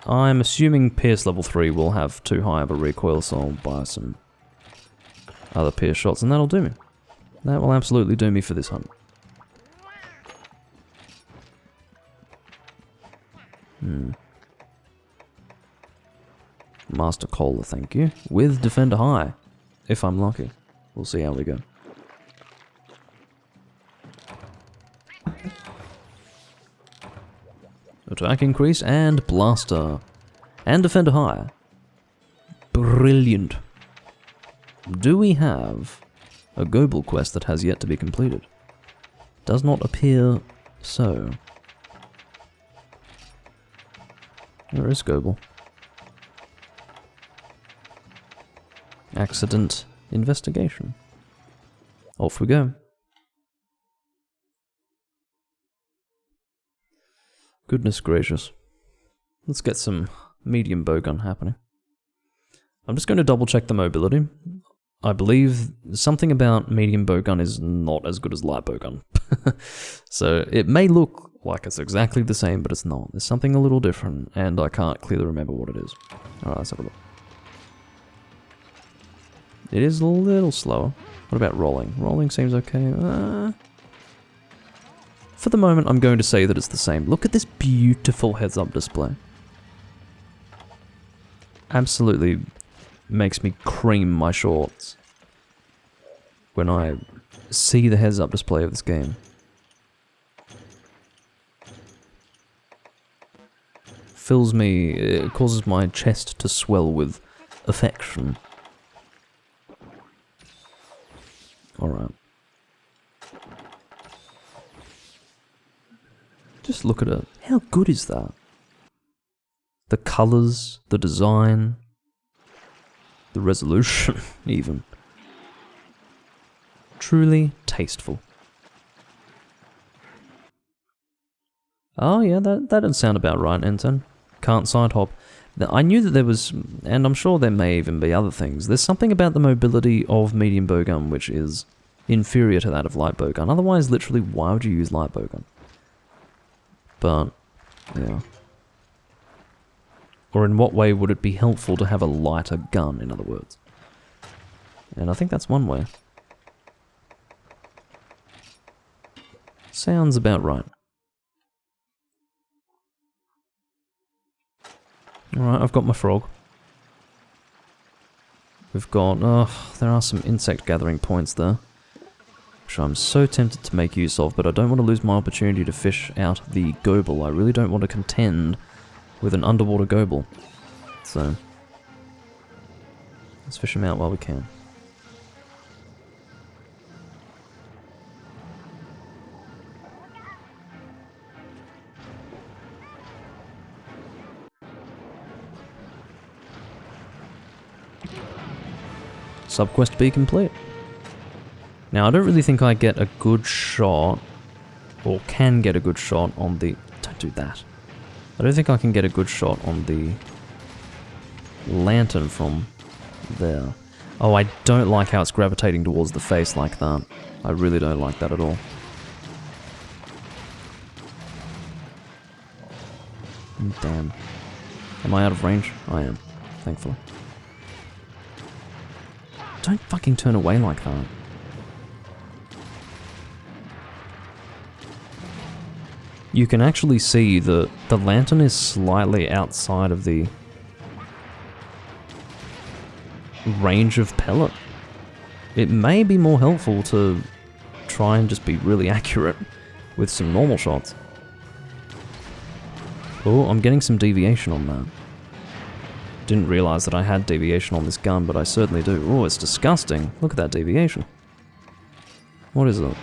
I'm assuming Pierce level 3 will have too high of a recoil, so I'll buy some other Pierce shots, and that'll do me. That will absolutely do me for this hunt. Master Cola, thank you. With Defender High, if I'm lucky. We'll see how we go. Attack increase and Blaster. And Defender High. Brilliant. Do we have a Goebel quest that has yet to be completed? Does not appear so. Where is Goebel? Accident investigation. Off we go. Goodness gracious. Let's get some medium bowgun happening. I'm just going to double check the mobility. I believe something about medium bowgun is not as good as light bowgun. So it may look like it's exactly the same, but it's not. There's something a little different, and I can't clearly remember what it is. Alright, let's have a look. It is a little slower. What about rolling? Rolling seems okay. For the moment, I'm going to say that it's the same. Look at this beautiful heads-up display. Absolutely makes me cream my shorts when I see the heads-up display of this game. Fills me, it causes my chest to swell with affection. Alright. Just look at it. How good is that? The colours, the design, the resolution, even. Truly tasteful. Oh yeah, that doesn't sound about right, N10. Can't side hop. I knew that there was, and I'm sure there may even be other things. There's something about the mobility of medium bowgun which is inferior to that of light bowgun. Otherwise, literally, why would you use light bowgun? But, yeah. Or in what way would it be helpful to have a lighter gun, in other words? And I think that's one way. Sounds about right. Alright, I've got my frog. We've got, there are some insect gathering points there, which I'm so tempted to make use of, but I don't want to lose my opportunity to fish out the Goebel. I really don't want to contend with an underwater Goebel. So, let's fish him out while we can. Subquest B complete. Now, I don't really think I get a good shot, or can get a good shot on the... Don't do that. I don't think I can get a good shot on the lantern from there. Oh, I don't like how it's gravitating towards the face like that. I really don't like that at all. Damn. Am I out of range? I am, thankfully. Don't fucking turn away like that. You can actually see the lantern is slightly outside of the range of pellet. It may be more helpful to try and just be really accurate with some normal shots. Oh, I'm getting some deviation on that. Didn't realize that I had deviation on this gun, but I certainly do. Oh, it's disgusting. Look at that deviation. What is it?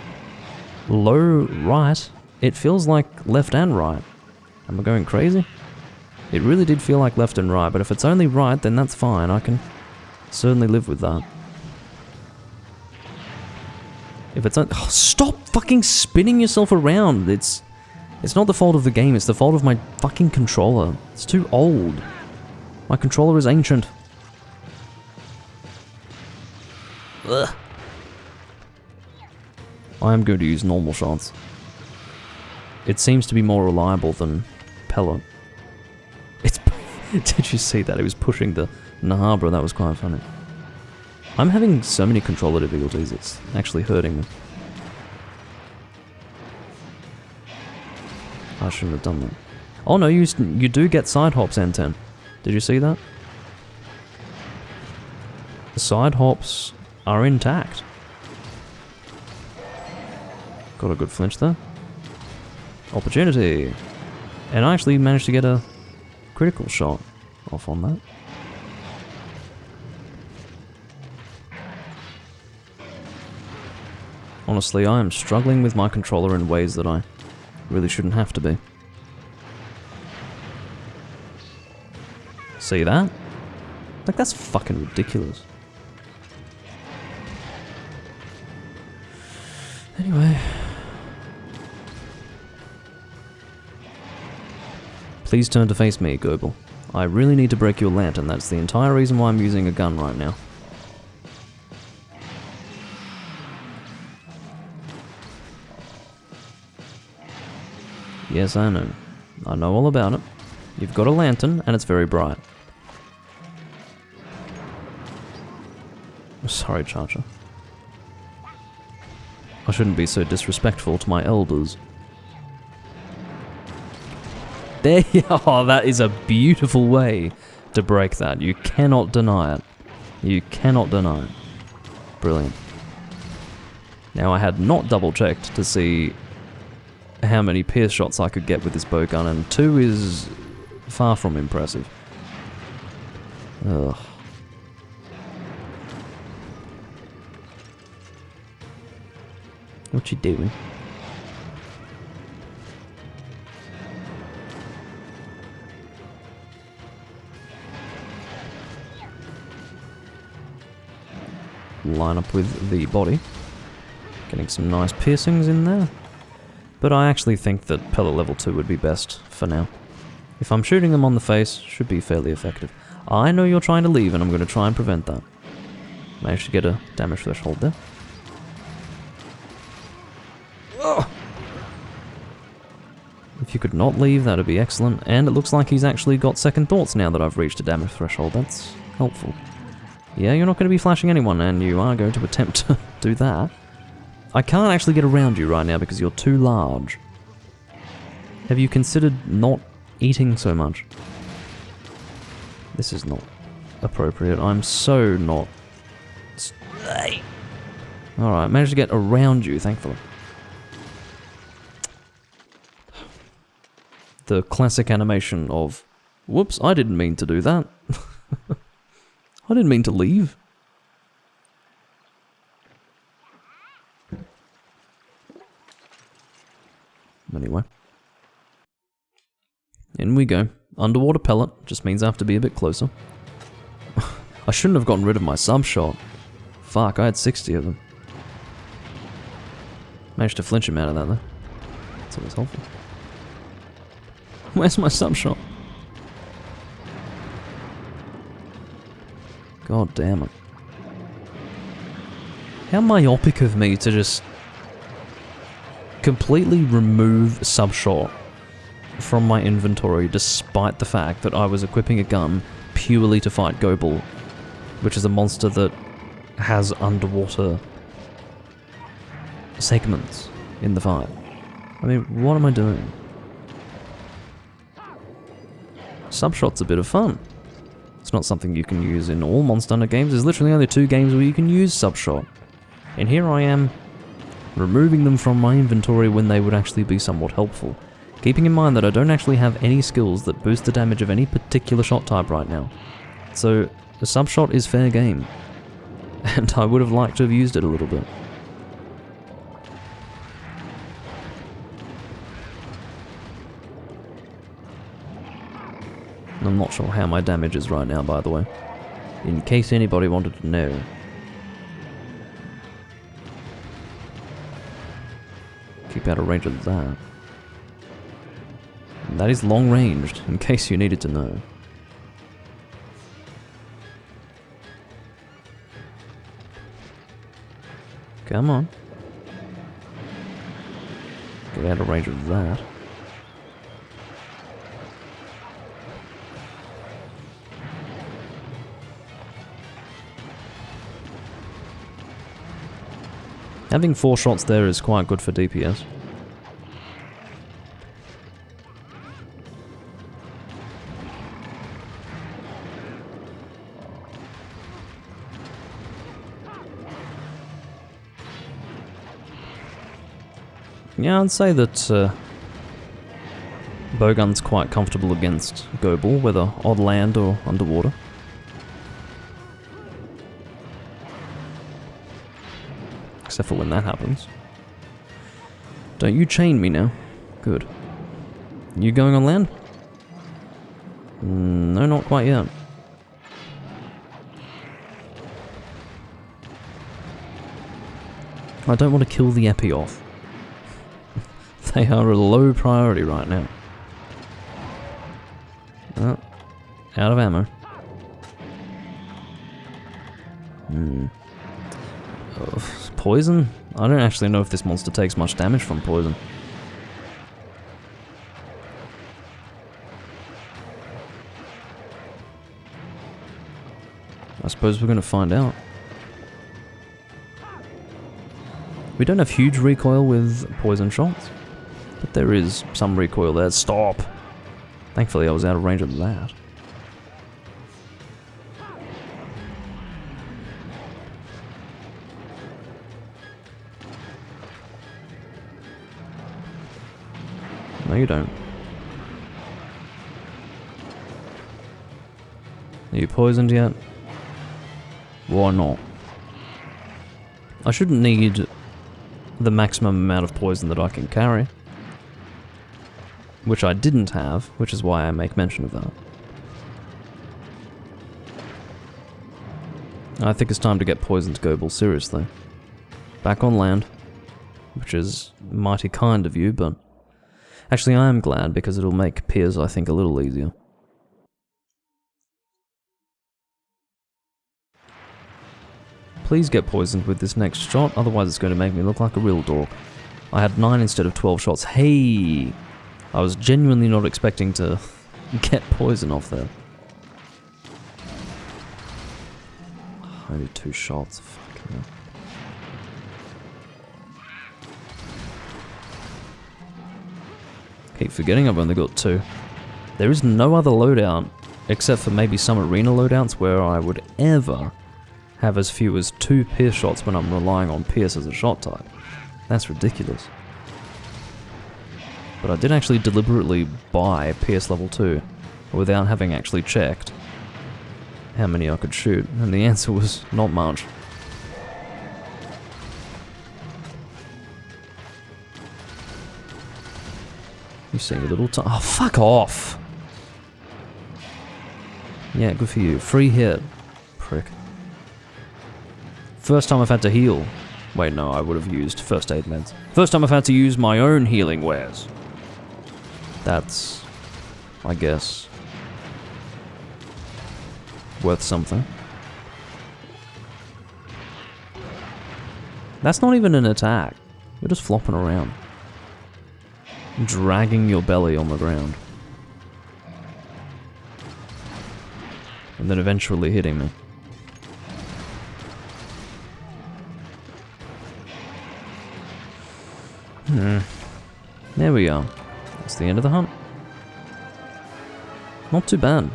Low right? It feels like left and right. Am I going crazy? It really did feel like left and right, but if it's only right, then that's fine. I can certainly live with that. If it's oh, stop fucking spinning yourself around. It's not the fault of the game, it's the fault of my fucking controller. It's too old. My controller is ancient. Ugh. I am going to use normal shots. It seems to be more reliable than pellet. It's... Did you see that? It was pushing the Nahabra. That was quite funny. I'm having so many controller difficulties, it's actually hurting me. I shouldn't have done that. Oh no, you do get side hops, N10. Did you see that? The side hops are intact. Got a good flinch there. Opportunity. And I actually managed to get a critical shot off on that. Honestly, I am struggling with my controller in ways that I really shouldn't have to be. See that? Like, that's fucking ridiculous. Anyway. Please turn to face me, Goebel. I really need to break your lantern. That's the entire reason why I'm using a gun right now. Yes, I know. I know all about it. You've got a lantern, and it's very bright. Sorry, Charger. I shouldn't be so disrespectful to my elders. There you are. That is a beautiful way to break that. You cannot deny it. You cannot deny it. Brilliant. Now, I had not double-checked to see how many pierce shots I could get with this bow gun, and 2 is far from impressive. Ugh. What you doing? Line up with the body. Getting some nice piercings in there. But I actually think that pellet level 2 would be best for now. If I'm shooting them on the face, should be fairly effective. I know you're trying to leave, and I'm going to try and prevent that. Managed to get a damage threshold there. Ugh. If you could not leave, that would be excellent. And it looks like he's actually got second thoughts now that I've reached a damage threshold. That's helpful. Yeah, you're not going to be flashing anyone, and you are going to attempt to do that. I can't actually get around you right now because you're too large. Have you considered not eating so much? This is not appropriate. I'm so not... Alright, managed to get around you, thankfully. The classic animation of, whoops, I didn't mean to do that. I didn't mean to leave. Anyway. In we go. Underwater pellet just means I have to be a bit closer. I shouldn't have gotten rid of my sub shot. Fuck, I had 60 of them. Managed to flinch him out of that though. That's always helpful. Where's my sub shot? God damn it. How myopic of me to just completely remove sub-shot from my inventory despite the fact that I was equipping a gun purely to fight Goebel, which is a monster that has underwater segments in the fight. I mean, what am I doing? Sub-shot's a bit of fun. It's not something you can use in all Monster Hunter games. There's literally only 2 games where you can use sub-shot. And here I am, removing them from my inventory when they would actually be somewhat helpful. Keeping in mind that I don't actually have any skills that boost the damage of any particular shot type right now. So, the sub-shot is fair game. And I would have liked to have used it a little bit. I'm not sure how my damage is right now, by the way. In case anybody wanted to know. Keep out of range of that. And that is long ranged, in case you needed to know. Come on. Get out of range of that. Having 4 shots there is quite good for DPS. Yeah, I'd say that Bowgun's quite comfortable against Goebel, whether on land or underwater. Except for when that happens. Don't you chain me now. Good. You going on land? No, not quite yet. I don't want to kill the Epi off. They are a low priority right now. Oh, out of ammo. Poison? I don't actually know if this monster takes much damage from poison. I suppose we're going to find out. We don't have huge recoil with poison shots, but there is some recoil there. Stop! Thankfully I was out of range of that. No, you don't. Are you poisoned yet? Why not? I shouldn't need the maximum amount of poison that I can carry. Which I didn't have, which is why I make mention of that. I think it's time to get poisoned Goebel seriously. Back on land. Which is mighty kind of you, but... Actually, I am glad, because it'll make Piers, I think, a little easier. Please get poisoned with this next shot, otherwise it's going to make me look like a real dork. I had 9 instead of 12 shots. Hey! I was genuinely not expecting to get poison off there. Only 2 shots. Fucking hell. Keep forgetting I've only got 2. There is no other loadout, except for maybe some arena loadouts, where I would ever have as few as 2 Pierce shots when I'm relying on Pierce as a shot type. That's ridiculous. But I did actually deliberately buy Pierce level 2, without having actually checked how many I could shoot, and the answer was not much. You see a little time. Oh, fuck off! Yeah, good for you. Free hit. Prick. First time I've had to heal. Wait, no, I would have used first aid meds. First time I've had to use my own healing wares. That's, I guess, worth something. That's not even an attack. You're just flopping around. Dragging your belly on the ground. And then eventually hitting me. There we are. That's the end of the hunt. Not too bad.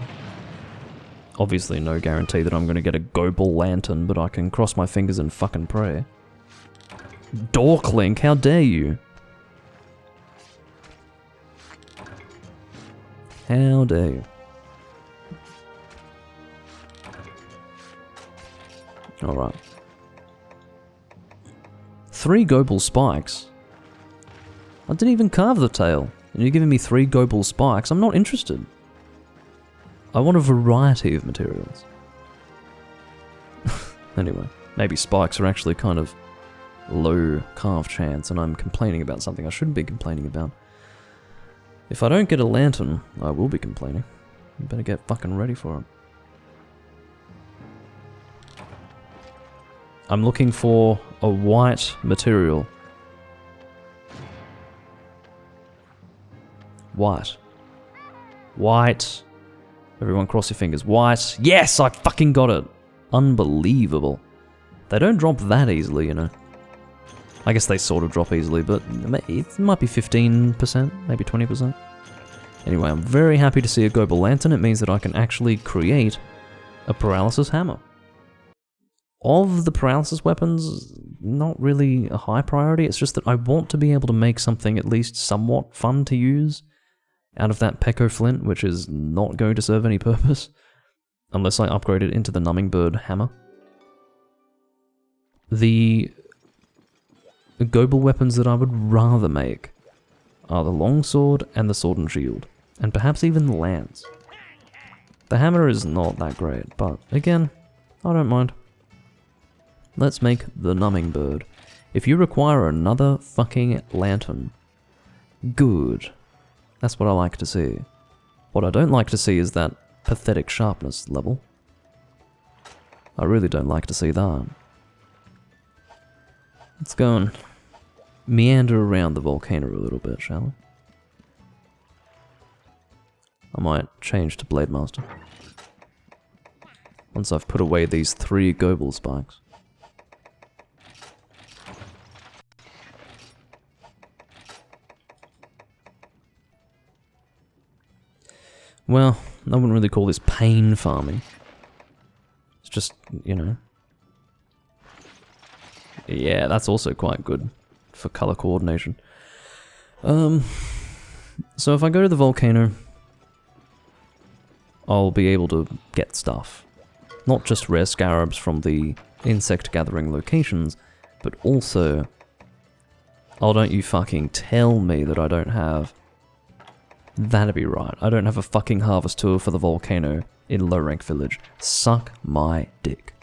Obviously no guarantee that I'm going to get a Goebel lantern, but I can cross my fingers and fucking pray. Dorklink, how dare you? How dare you? Alright. 3 Goebel spikes? I didn't even carve the tail, and you're giving me 3 Goebel spikes? I'm not interested. I want a variety of materials. Anyway, maybe spikes are actually kind of low carve chance, and I'm complaining about something I shouldn't be complaining about. If I don't get a lantern, I will be complaining. You better get fucking ready for it. I'm looking for a white material. White. White. Everyone cross your fingers. White. Yes, I fucking got it. Unbelievable. They don't drop that easily, you know. I guess they sort of drop easily, but it might be 15%, maybe 20%. Anyway, I'm very happy to see a Goebel Lantern. It means that I can actually create a paralysis hammer. Of the paralysis weapons, not really a high priority. It's just that I want to be able to make something at least somewhat fun to use out of that Peko Flint, which is not going to serve any purpose unless I upgrade it into the Numbing Bird hammer. The Goebel weapons that I would rather make are the longsword and the sword and shield, and perhaps even the lance. The hammer is not that great, but again, I don't mind. Let's make the Numbing Bird. If you require another fucking lantern, good. That's what I like to see. What I don't like to see is that pathetic sharpness level. I really don't like to see that. Let's go and meander around the volcano a little bit, shall we? I might change to Blade Master once I've put away these 3 Goebel spikes. Well, I wouldn't really call this pain farming. It's just, you know. Yeah, that's also quite good for color coordination. So if I go to the volcano, I'll be able to get stuff. Not just rare scarabs from the insect gathering locations, but also... Oh, don't you fucking tell me that I don't have... That'd be right. I don't have a fucking harvest tour for the volcano in Low Rank Village. Suck my dick.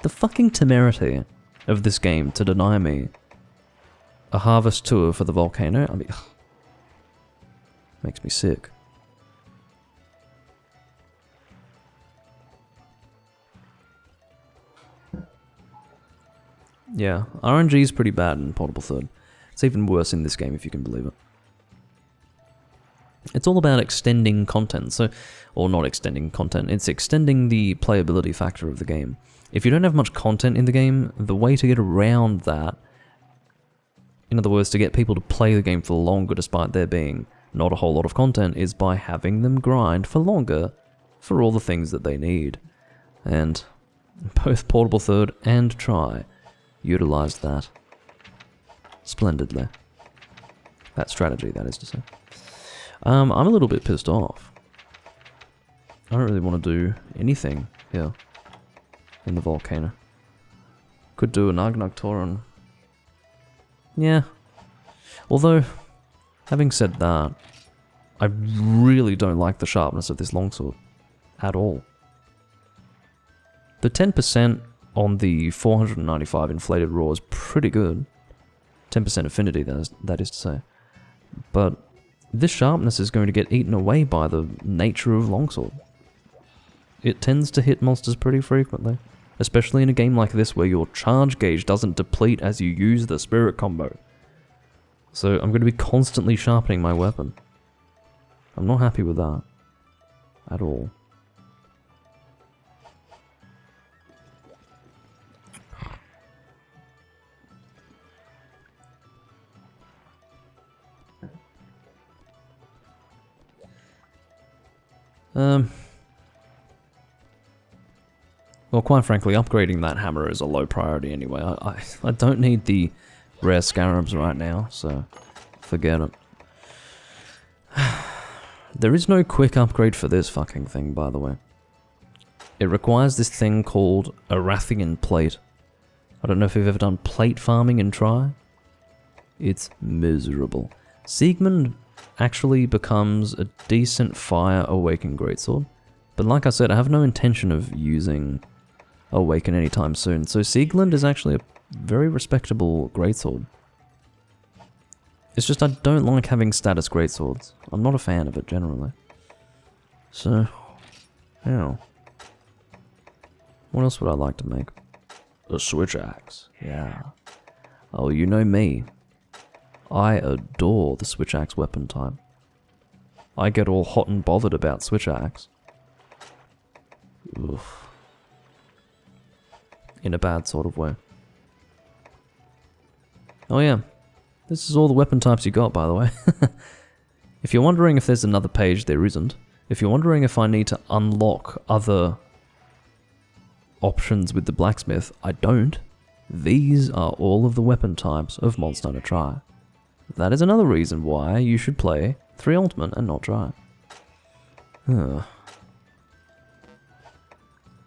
The fucking temerity of this game to deny me a harvest tour for the volcano, I mean, makes me sick. Yeah, RNG is pretty bad in Portable Third. It's even worse in this game if you can believe it. It's all about extending content, or not extending content, it's extending the playability factor of the game. If you don't have much content in the game, the way to get around that, in other words, to get people to play the game for longer despite there being not a whole lot of content, is by having them grind for longer for all the things that they need. And both Portable Third and Tri utilized that splendidly. That strategy, that is to say. I'm a little bit pissed off. I don't really want to do anything here in the volcano. Could do an Argnug Tauren. Yeah. Although, having said that, I really don't like the sharpness of this longsword at all. The 10% on the 495 inflated raw is pretty good. 10% affinity, that is to say. But this sharpness is going to get eaten away by the nature of longsword. It tends to hit monsters pretty frequently, especially in a game like this where your charge gauge doesn't deplete as you use the spirit combo. So I'm going to be constantly sharpening my weapon. I'm not happy with that at all. Well, quite frankly, upgrading that hammer is a low priority anyway. I don't need the rare scarabs right now, so forget it. There is no quick upgrade for this fucking thing, by the way. It requires this thing called a Rathian plate. I don't know if you've ever done plate farming in Tri. It's miserable. Siegmund actually becomes a decent Fire Awaken Greatsword. But like I said, I have no intention of using Awaken anytime soon. So Sieglund is actually a very respectable greatsword. It's just I don't like having status greatswords. I'm not a fan of it generally. So, yeah. What else would I like to make? A switch axe. Yeah. Oh, you know me. I adore the switch axe weapon type. I get all hot and bothered about switch axe. Oof. In a bad sort of way. Oh yeah. This is all the weapon types you got, by the way. If you're wondering if there's another page, there isn't. If you're wondering if I need to unlock other options with the blacksmith, I don't. These are all of the weapon types of Monster Hunter Tri. That is another reason why you should play 3 Ultimate and not Tri.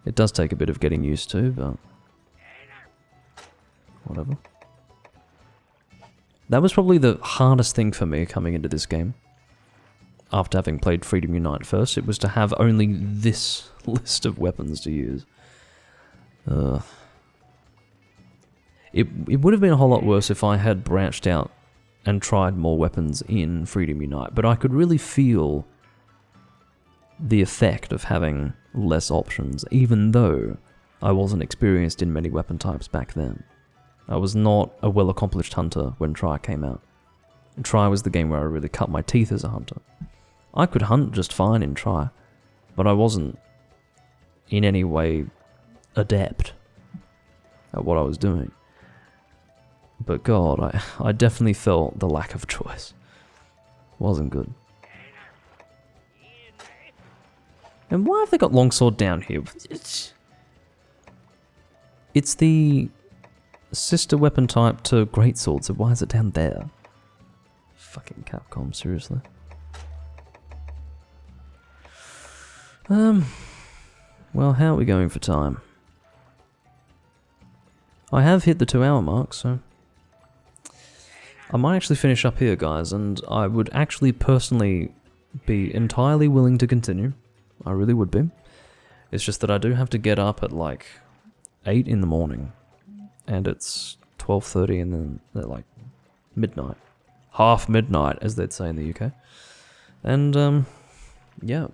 It does take a bit of getting used to, but whatever. That was probably the hardest thing for me coming into this game. After having played Freedom Unite first, it was to have only this list of weapons to use. It would have been a whole lot worse if I had branched out and tried more weapons in Freedom Unite, but I could really feel the effect of having less options, even though I wasn't experienced in many weapon types back then. I was not a well-accomplished hunter when Tri came out. Tri was the game where I really cut my teeth as a hunter. I could hunt just fine in Tri, but I wasn't in any way adept at what I was doing. But God, I definitely felt the lack of choice. Wasn't good. And why have they got longsword down here? It's the sister weapon type to greatsword, so why is it down there? Fucking Capcom, seriously. Well, how are we going for time? I have hit the 2-hour mark, so I might actually finish up here, guys, and I would actually personally be entirely willing to continue. I really would be. It's just that I do have to get up at like 8 in the morning, and it's 12:30 and then like midnight. Half midnight, as they'd say in the UK. And, yeah.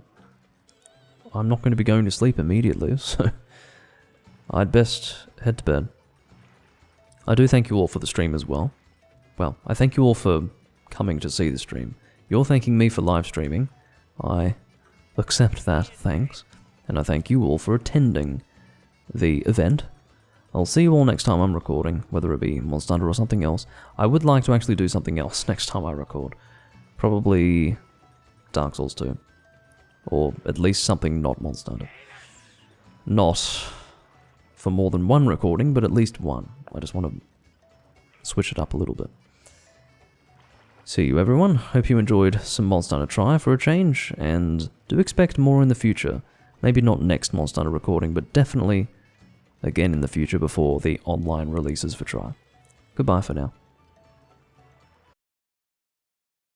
I'm not going to be going to sleep immediately, so I'd best head to bed. I do thank you all for the stream as well. Well, I thank you all for coming to see the stream. You're thanking me for live streaming. I accept that, thanks. And I thank you all for attending the event. I'll see you all next time I'm recording, whether it be Monster Hunter or something else. I would like to actually do something else next time I record. Probably Dark Souls 2. Or at least something not Monster Hunter. Not for more than one recording, but at least one. I just want to switch it up a little bit. See you everyone, hope you enjoyed some Monster Hunter Tri for a change, and do expect more in the future. Maybe not next Monster Hunter recording, but definitely again in the future before the online releases for Tri. Goodbye for now.